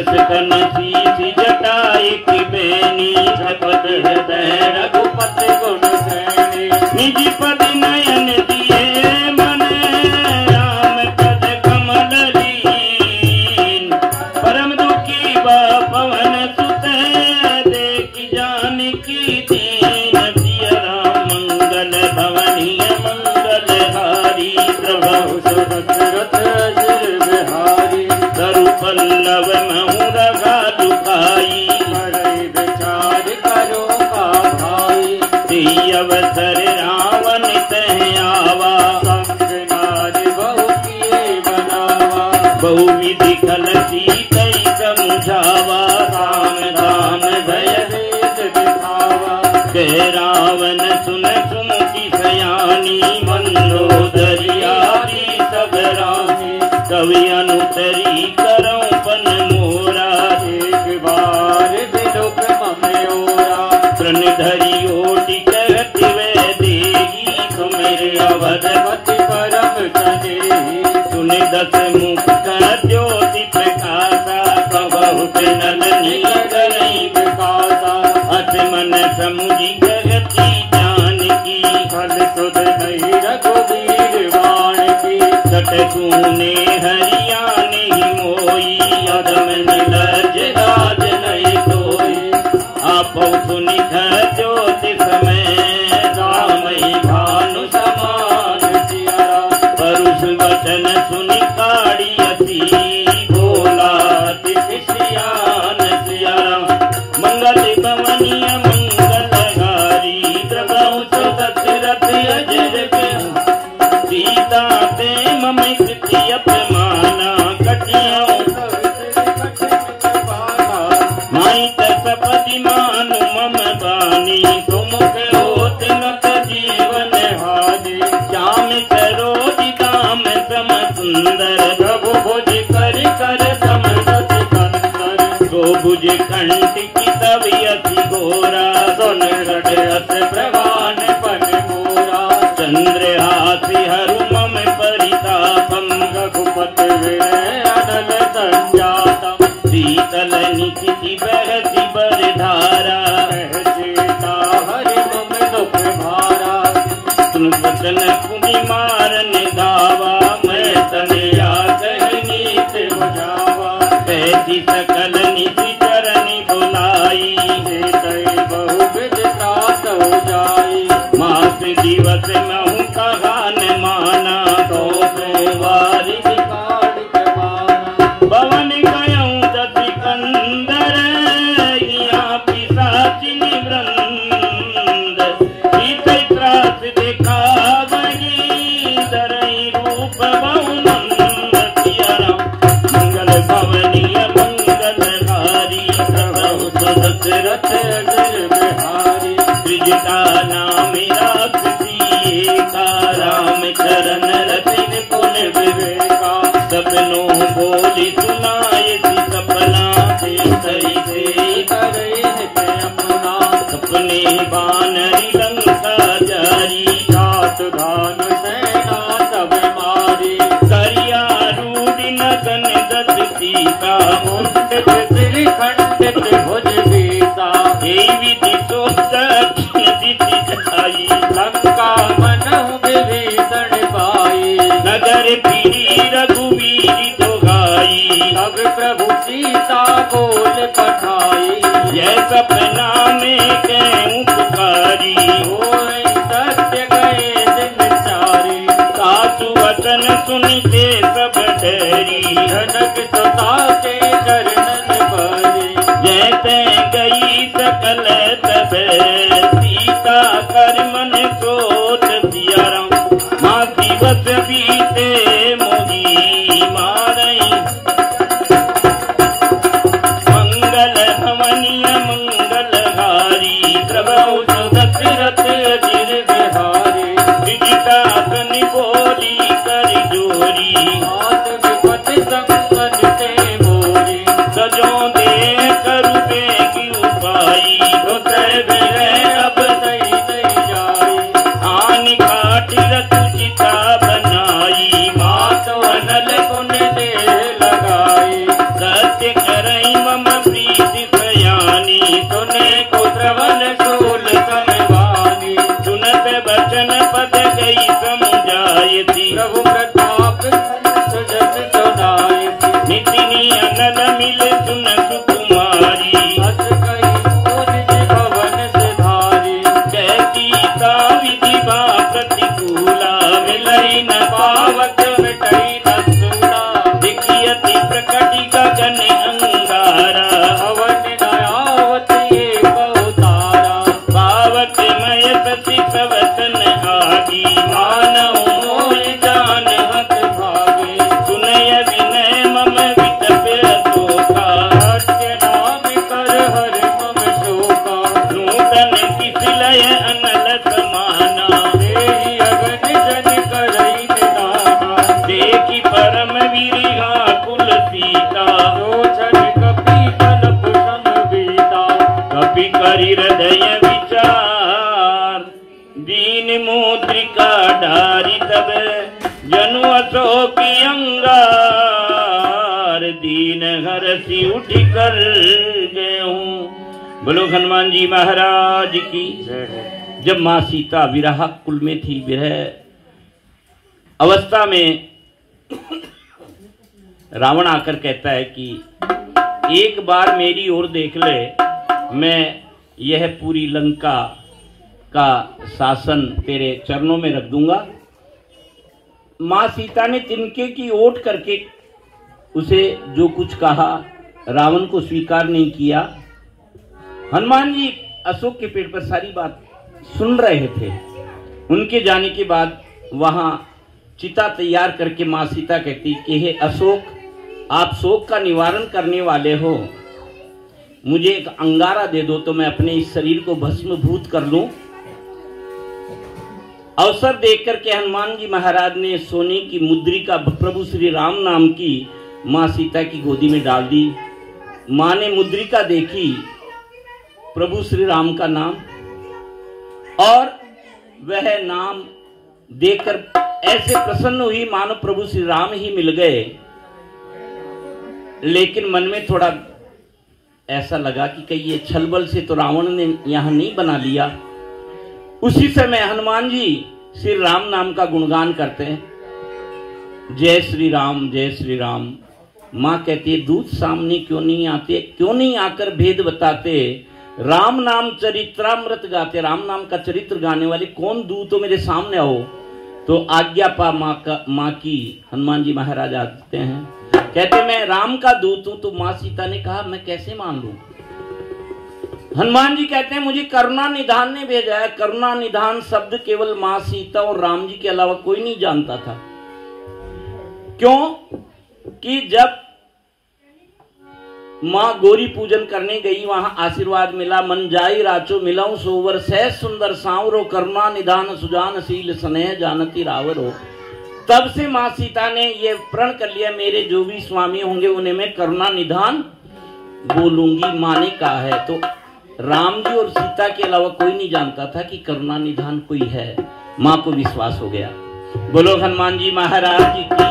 जस कन सी जटाई की बेनी जपत हृदय रघुपति गुण सैनी निज पद नयन दिए मन राम पद कमल लीन परम दुखी पवन सुत देख जानकी दीन सिया राम मंगल भवनीय मंगल हारी प्रभु सुदशरथ अजर बिहारी तरु पल्लव महु रगा दुखाई हरि विचार करो का भाई ते अवसर रावण तह आवा संग नारी बहु किए बनावा बहु विधि खल सीतई समझावा राम राम भय वेद दिखावा कह रावण सुन सुमति सयानी मंदोदरिया सब रामी कवि अनुतरी करऊं पन मोरा एक बार विदुख ममयोरा प्रण धरी ओटि कहत वे देगी सुमेर अवधवति परम सनेही सुन दस मुख का ज्योति प्रकाशा कबहुत नलनी करई विकासा अस मन समुझी जगती जानकी फल सुध नहीं रघुवीर वाण की सट सुने हरियाणी मोई अदम निलज राज नहीं सोई आपो सुनि ज्योति समय रामई भानु समान सिया परुष वचन सुनि काड़ी अति भोला तिथि सियान सिया मंगल भवनीय मंगलहारी प्रभु दशरथ अजर सीता ते मम कृति अपमाना कटियों माई तपति मानु मम बानी सुमुख होत नत जीवन हानि श्याम सरोज दाम सम सुंदर प्रभु भुज कर कर समदत कंदर गो भुज कंठ की तवियति घोरा सुन रस प्रवान पन मोरा चंद्रहासी हरु मम परितापम रघुपत विनय अनल संजातम शीतल निशिति बहति बरधारा सीता हरि मम दुख भारा सुन वचन कुनि मारन धावा मैं तनया कहनीत बुझावा कहती सकल निशि चरनि बुलाई बहु विदता हो जाई मास दिवस महु कहा न माना तो वारि काढ़ माना पवन गयऊं दति कंदर यहाँ पिशाचिनी वृंद सीत त्रास देखा बगी धरई रूप बहु नंद सिया राम मंगल भवनीय मंगलहारी प्रभु दशरथ अजर बिहारी त्रिजटा नाम का राम चरण रतिन पुन विवेका सपनो बोली सुनाए सपना से सही से करे अपना सपने बानरी लंका जारी रात धान सेना सब मारी करिया रूढ़ नगन दस सीता मुंडित श्री खंडित भुज बीता विधि सोच दक्षिण दिशि जाई लंका मनहु विभीषण पाई नगर फिरी रघुवीर दोहाई अब प्रभु सीता बोल पठाई यह सपना में कहूँ पुकारी होय सत्य गए दिन चारी सासु वचन सुनते सब डरी जनक सता के चरणन परी जैसे गई सकल तब सीता कर मन क्रोध सिया राम माँ दिवस बीते मोही मारई मंगल भवनीय मंगलहारी प्रभु दशरथ अजर बिहारी विदिता कनि बोली कर जोरी हाथ विपति संगन से मोरी सजो दे करु बेगी उपाई घोसै बिरह अब सही नहीं जाई आन काट रतु चिता बनाई मात अनल गुण दे लगाई सत्य करई करी हृदय विचार, दीन मुद्रिका डारी तब जनु अशोक अंगार, दीन हरसी उठ कर गए हूँ। बोलो हनुमान जी महाराज की। जब माँ सीता विरह कुल में थी, विरह अवस्था में रावण आकर कहता है कि एक बार मेरी ओर देख ले, मैं यह पूरी लंका का शासन तेरे चरणों में रख दूंगा। माँ सीता ने तिनके की ओट करके उसे जो कुछ कहा, रावण को स्वीकार नहीं किया। हनुमान जी अशोक के पेड़ पर सारी बात सुन रहे थे। उनके जाने के बाद वहां चिता तैयार करके माँ सीता कहती कि हे अशोक, आप शोक का निवारण करने वाले हो, मुझे एक अंगारा दे दो तो मैं अपने इस शरीर को भस्मभूत कर लूं। अवसर देख करके हनुमान जी महाराज ने सोने की मुद्रिका प्रभु श्री राम नाम की माँ सीता की गोदी में डाल दी। माँ ने मुद्रिका देखी, प्रभु श्री राम का नाम, और वह नाम देखकर ऐसे प्रसन्न हुई मानो प्रभु श्री राम ही मिल गए। लेकिन मन में थोड़ा ऐसा लगा कि कहीं ये छलबल से तो रावण ने यहां नहीं बना लिया। उसी समय हनुमान जी श्री राम नाम का गुणगान करते हैं, जय श्री राम जय श्री राम। माँ कहती है दूत सामने क्यों नहीं आते, क्यों नहीं आकर भेद बताते, राम नाम चरित्रामृत गाते, राम नाम का चरित्र गाने वाले कौन दूत हो, मेरे सामने आओ। तो आज्ञा पा माँ की हनुमान जी महाराज आते हैं, कहते मैं राम का दूत हूं। तो माँ सीता ने कहा मैं कैसे मान लूं। हनुमान जी कहते हैं मुझे करुणा निधान ने भेजा है। करुणा निधान शब्द केवल माँ सीता और राम जी के अलावा कोई नहीं जानता था। क्यों कि जब माँ गौरी पूजन करने गई, वहां आशीर्वाद मिला, मन जाई राचो मिलाऊं सोवर, सह सुंदर सांवरो, करुणा निधान सुजान शील स्नेह जानती रावरो। तब से माँ सीता ने ये प्रण कर लिया, मेरे जो भी स्वामी होंगे उन्हें मैं करुणा निधान बोलूंगी। माँ ने कहा है। तो राम जी और सीता के अलावा कोई नहीं जानता था कि करुणा निधान कोई है। माँ को विश्वास हो गया। बोलो हनुमान जी महाराज की।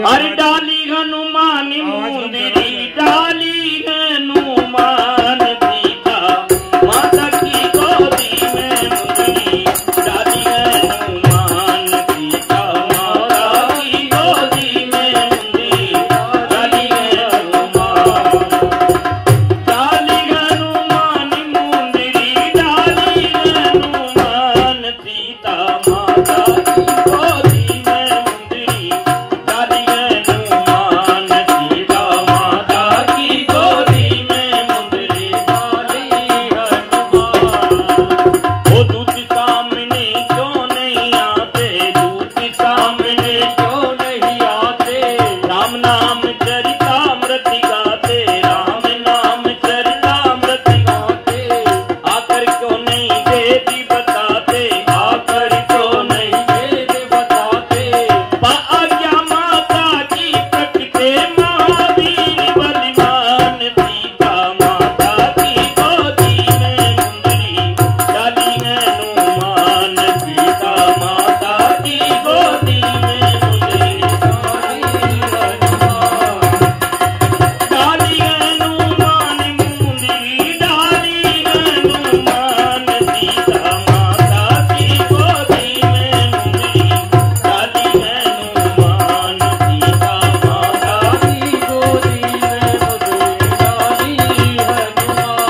अरे डाली हनुमान मुंदरी, डाली हनुमान सीता माता की गोदी में मुंदरी, डाली हनुमान सीता माता की गोदी में मुंदरी, डाली हनुमान, डाली हनुमान मुंदरी, डाली हनुमान सीता माता की गोदी में मुंदरी, डाली हनुमान सीता माता की गोदी में मुंदरी, डाली हनुमान। वो दूत सामने क्यों नहीं आते, दूत सामने क्यों नहीं आते, राम नाम चरितामृत गाते, राम नाम चरितामृत गाते, आकर क्यों नहीं देवी बताते, आकर क्यों नहीं देवी बताते, आज्ञा माता की प्रकटे महावीर बलिमान, सीता माता की गोदी में मुंदरी, डाली हनुमान सीता माता की गोदी में मुंदरी, डाली हनुमान मुंदरी, डाली हनुमान सीता माता की गोदी में मुंदरी, डाली हनुमान सीता माता की गोदी में मुंदरी, डाली हनुमान।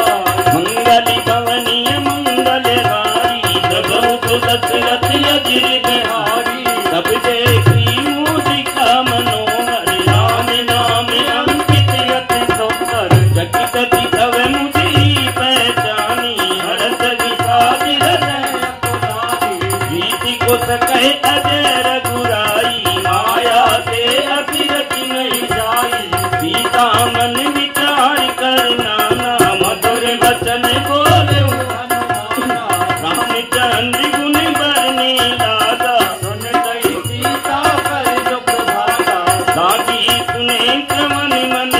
मंगल भवनीय मंगलहारी, प्रभु दशरथ अजिर बिहारी, सब देखी मुद्रिका मनोहर, राम नाम अंकित अति सुंदर, चकित दिखव मुझी पहचानी, हरस विषाद हृदय पुरानी, प्रीति को सकहि अजय रघुराई, माया से असिरत नहीं जाई, सीता मन विचार कर नाना, मधुर वचन बोले रामचंद्र गुण बरने लागा, सुन गई सीता पर दुख भागा, साकी सुने मन मन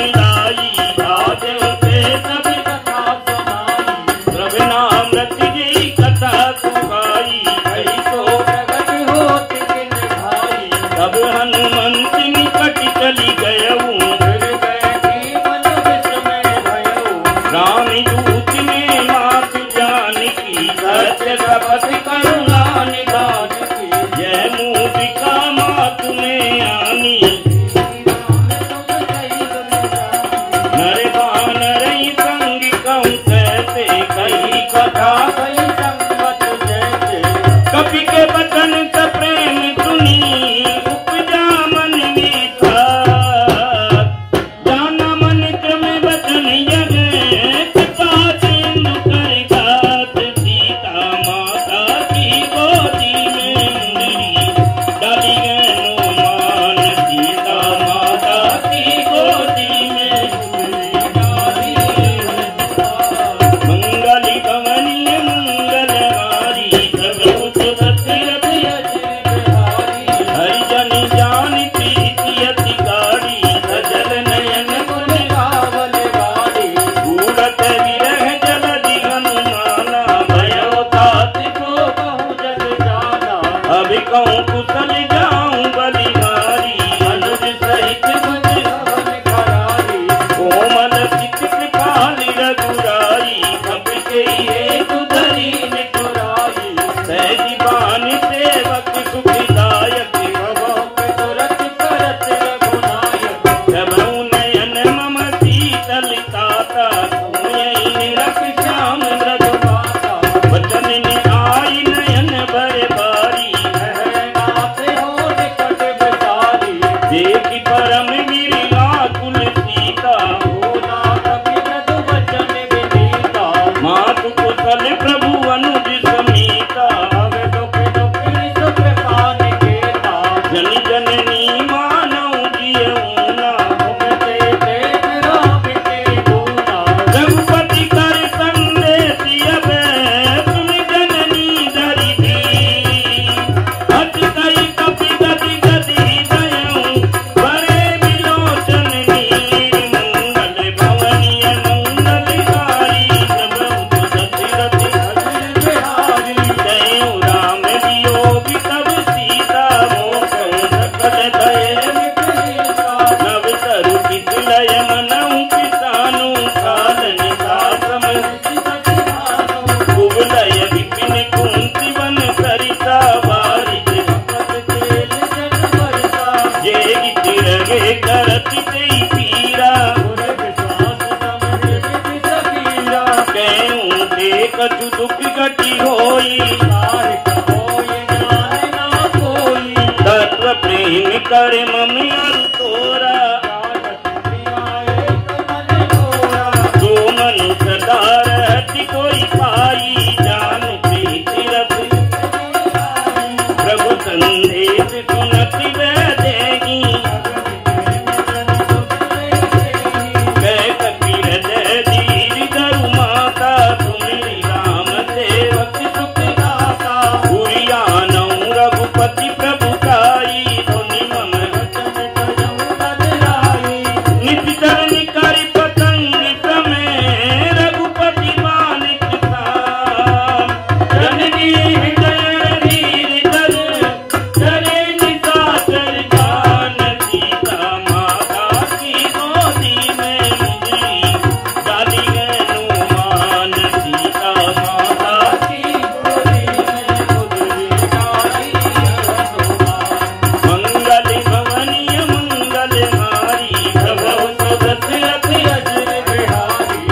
यदि कोई पाई जान प्रीति रस प्रभु संदेश सुनति वह देगी कह कपि हृदय धीर धरु माता सुमिरि राम सेवक सुख दाता भूरिया नौ रघुपति प्रभु ताई धुनि मम नित चरण करि पतंग समय रघुपति मानिक धाम जननी हृदय धीर धर चरे निशाचर जान सीता माता की गोदी में मुझी डाली हनुमान सीता माता की गोदी में मुझी डाली हनुमान मंगल भवनीय मंगल हारी प्रभु दशरथ अजर बिहारी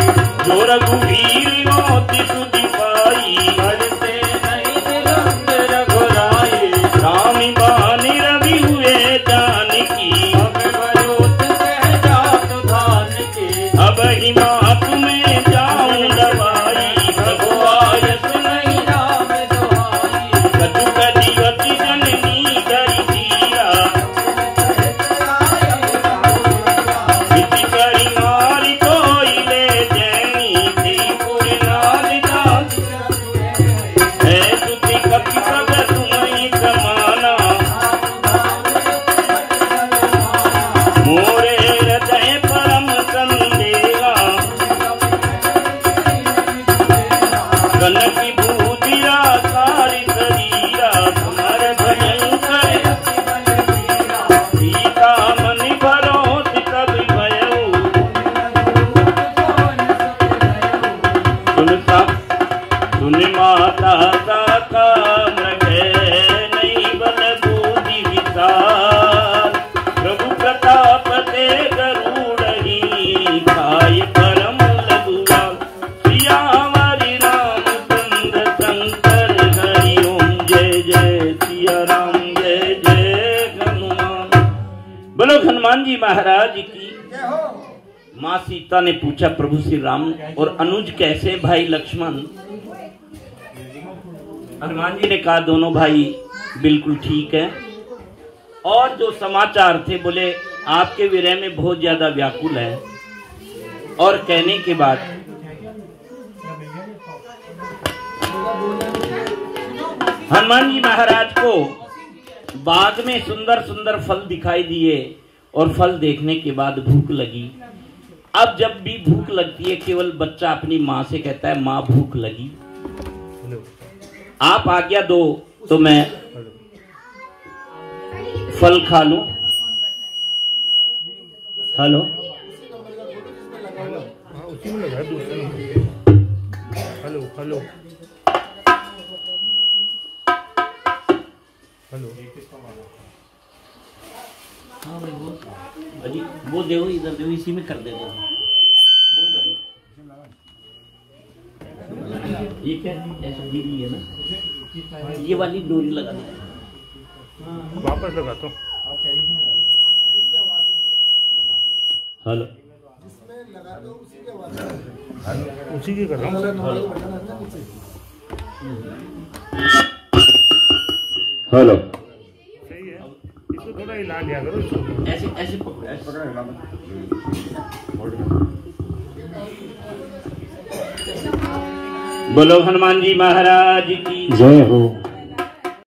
जो रघुवीर मोति सुधि पाई हरते नहीं विलंब रघुराई रामी बानी रवि हुए जानकी अब बरोत कह जात धान के अब ही मात में जाऊं दवाई प्रभु आयस नहीं राम दुहाई कछु कदिवति जननी धरि धीरा इति करि मारि कोइले जैनी त्रिपुर नारि दास है सुति कपि पद तुम्हि समाना मोरे हृदय परम संदेहा कनक भूतिया सारि शरीरा समर भयंकर सीता मनि भरोस तब भयउ सुन माता का मृग नहीं बल बूझि विशाल प्रभु प्रताप ते गरुड़ही खाय परम लघुलाल सियावरि रामचंद्र शंकर हरि ओम जय जय सिया राम जय जय हनुमान। बोलो हनुमान जी महाराज की। माँ सीता ने पूछा प्रभु श्री राम और अनुज कैसे भाई लक्ष्मण। हनुमान जी ने कहा दोनों भाई बिल्कुल ठीक है। और जो समाचार थे बोले आपके विरह में बहुत ज्यादा व्याकुल है। और कहने के बाद हनुमान जी महाराज को बाग में सुंदर सुंदर फल दिखाई दिए और फल देखने के बाद भूख लगी। अब जब भी भूख लगती है केवल बच्चा अपनी माँ से कहता है माँ भूख लगी, आप आज्ञा दो तो मैं फल खा लूं। हेलो हेलो हेलो हेलो हाँ भाई वो देखो इधर देखो इसी में कर देते हैं। ये क्या ऐसे गिरी है ना, ये वाली डोरी लगा दो वापस लगा तो। हेलो उसी की कर रहा हूँ। हेलो सही है, इसको थोड़ा हिला लिया करो इसको। ऐसे ऐसे पकड़ो, ऐसे बोलो हनुमान जी महाराज की जय हो।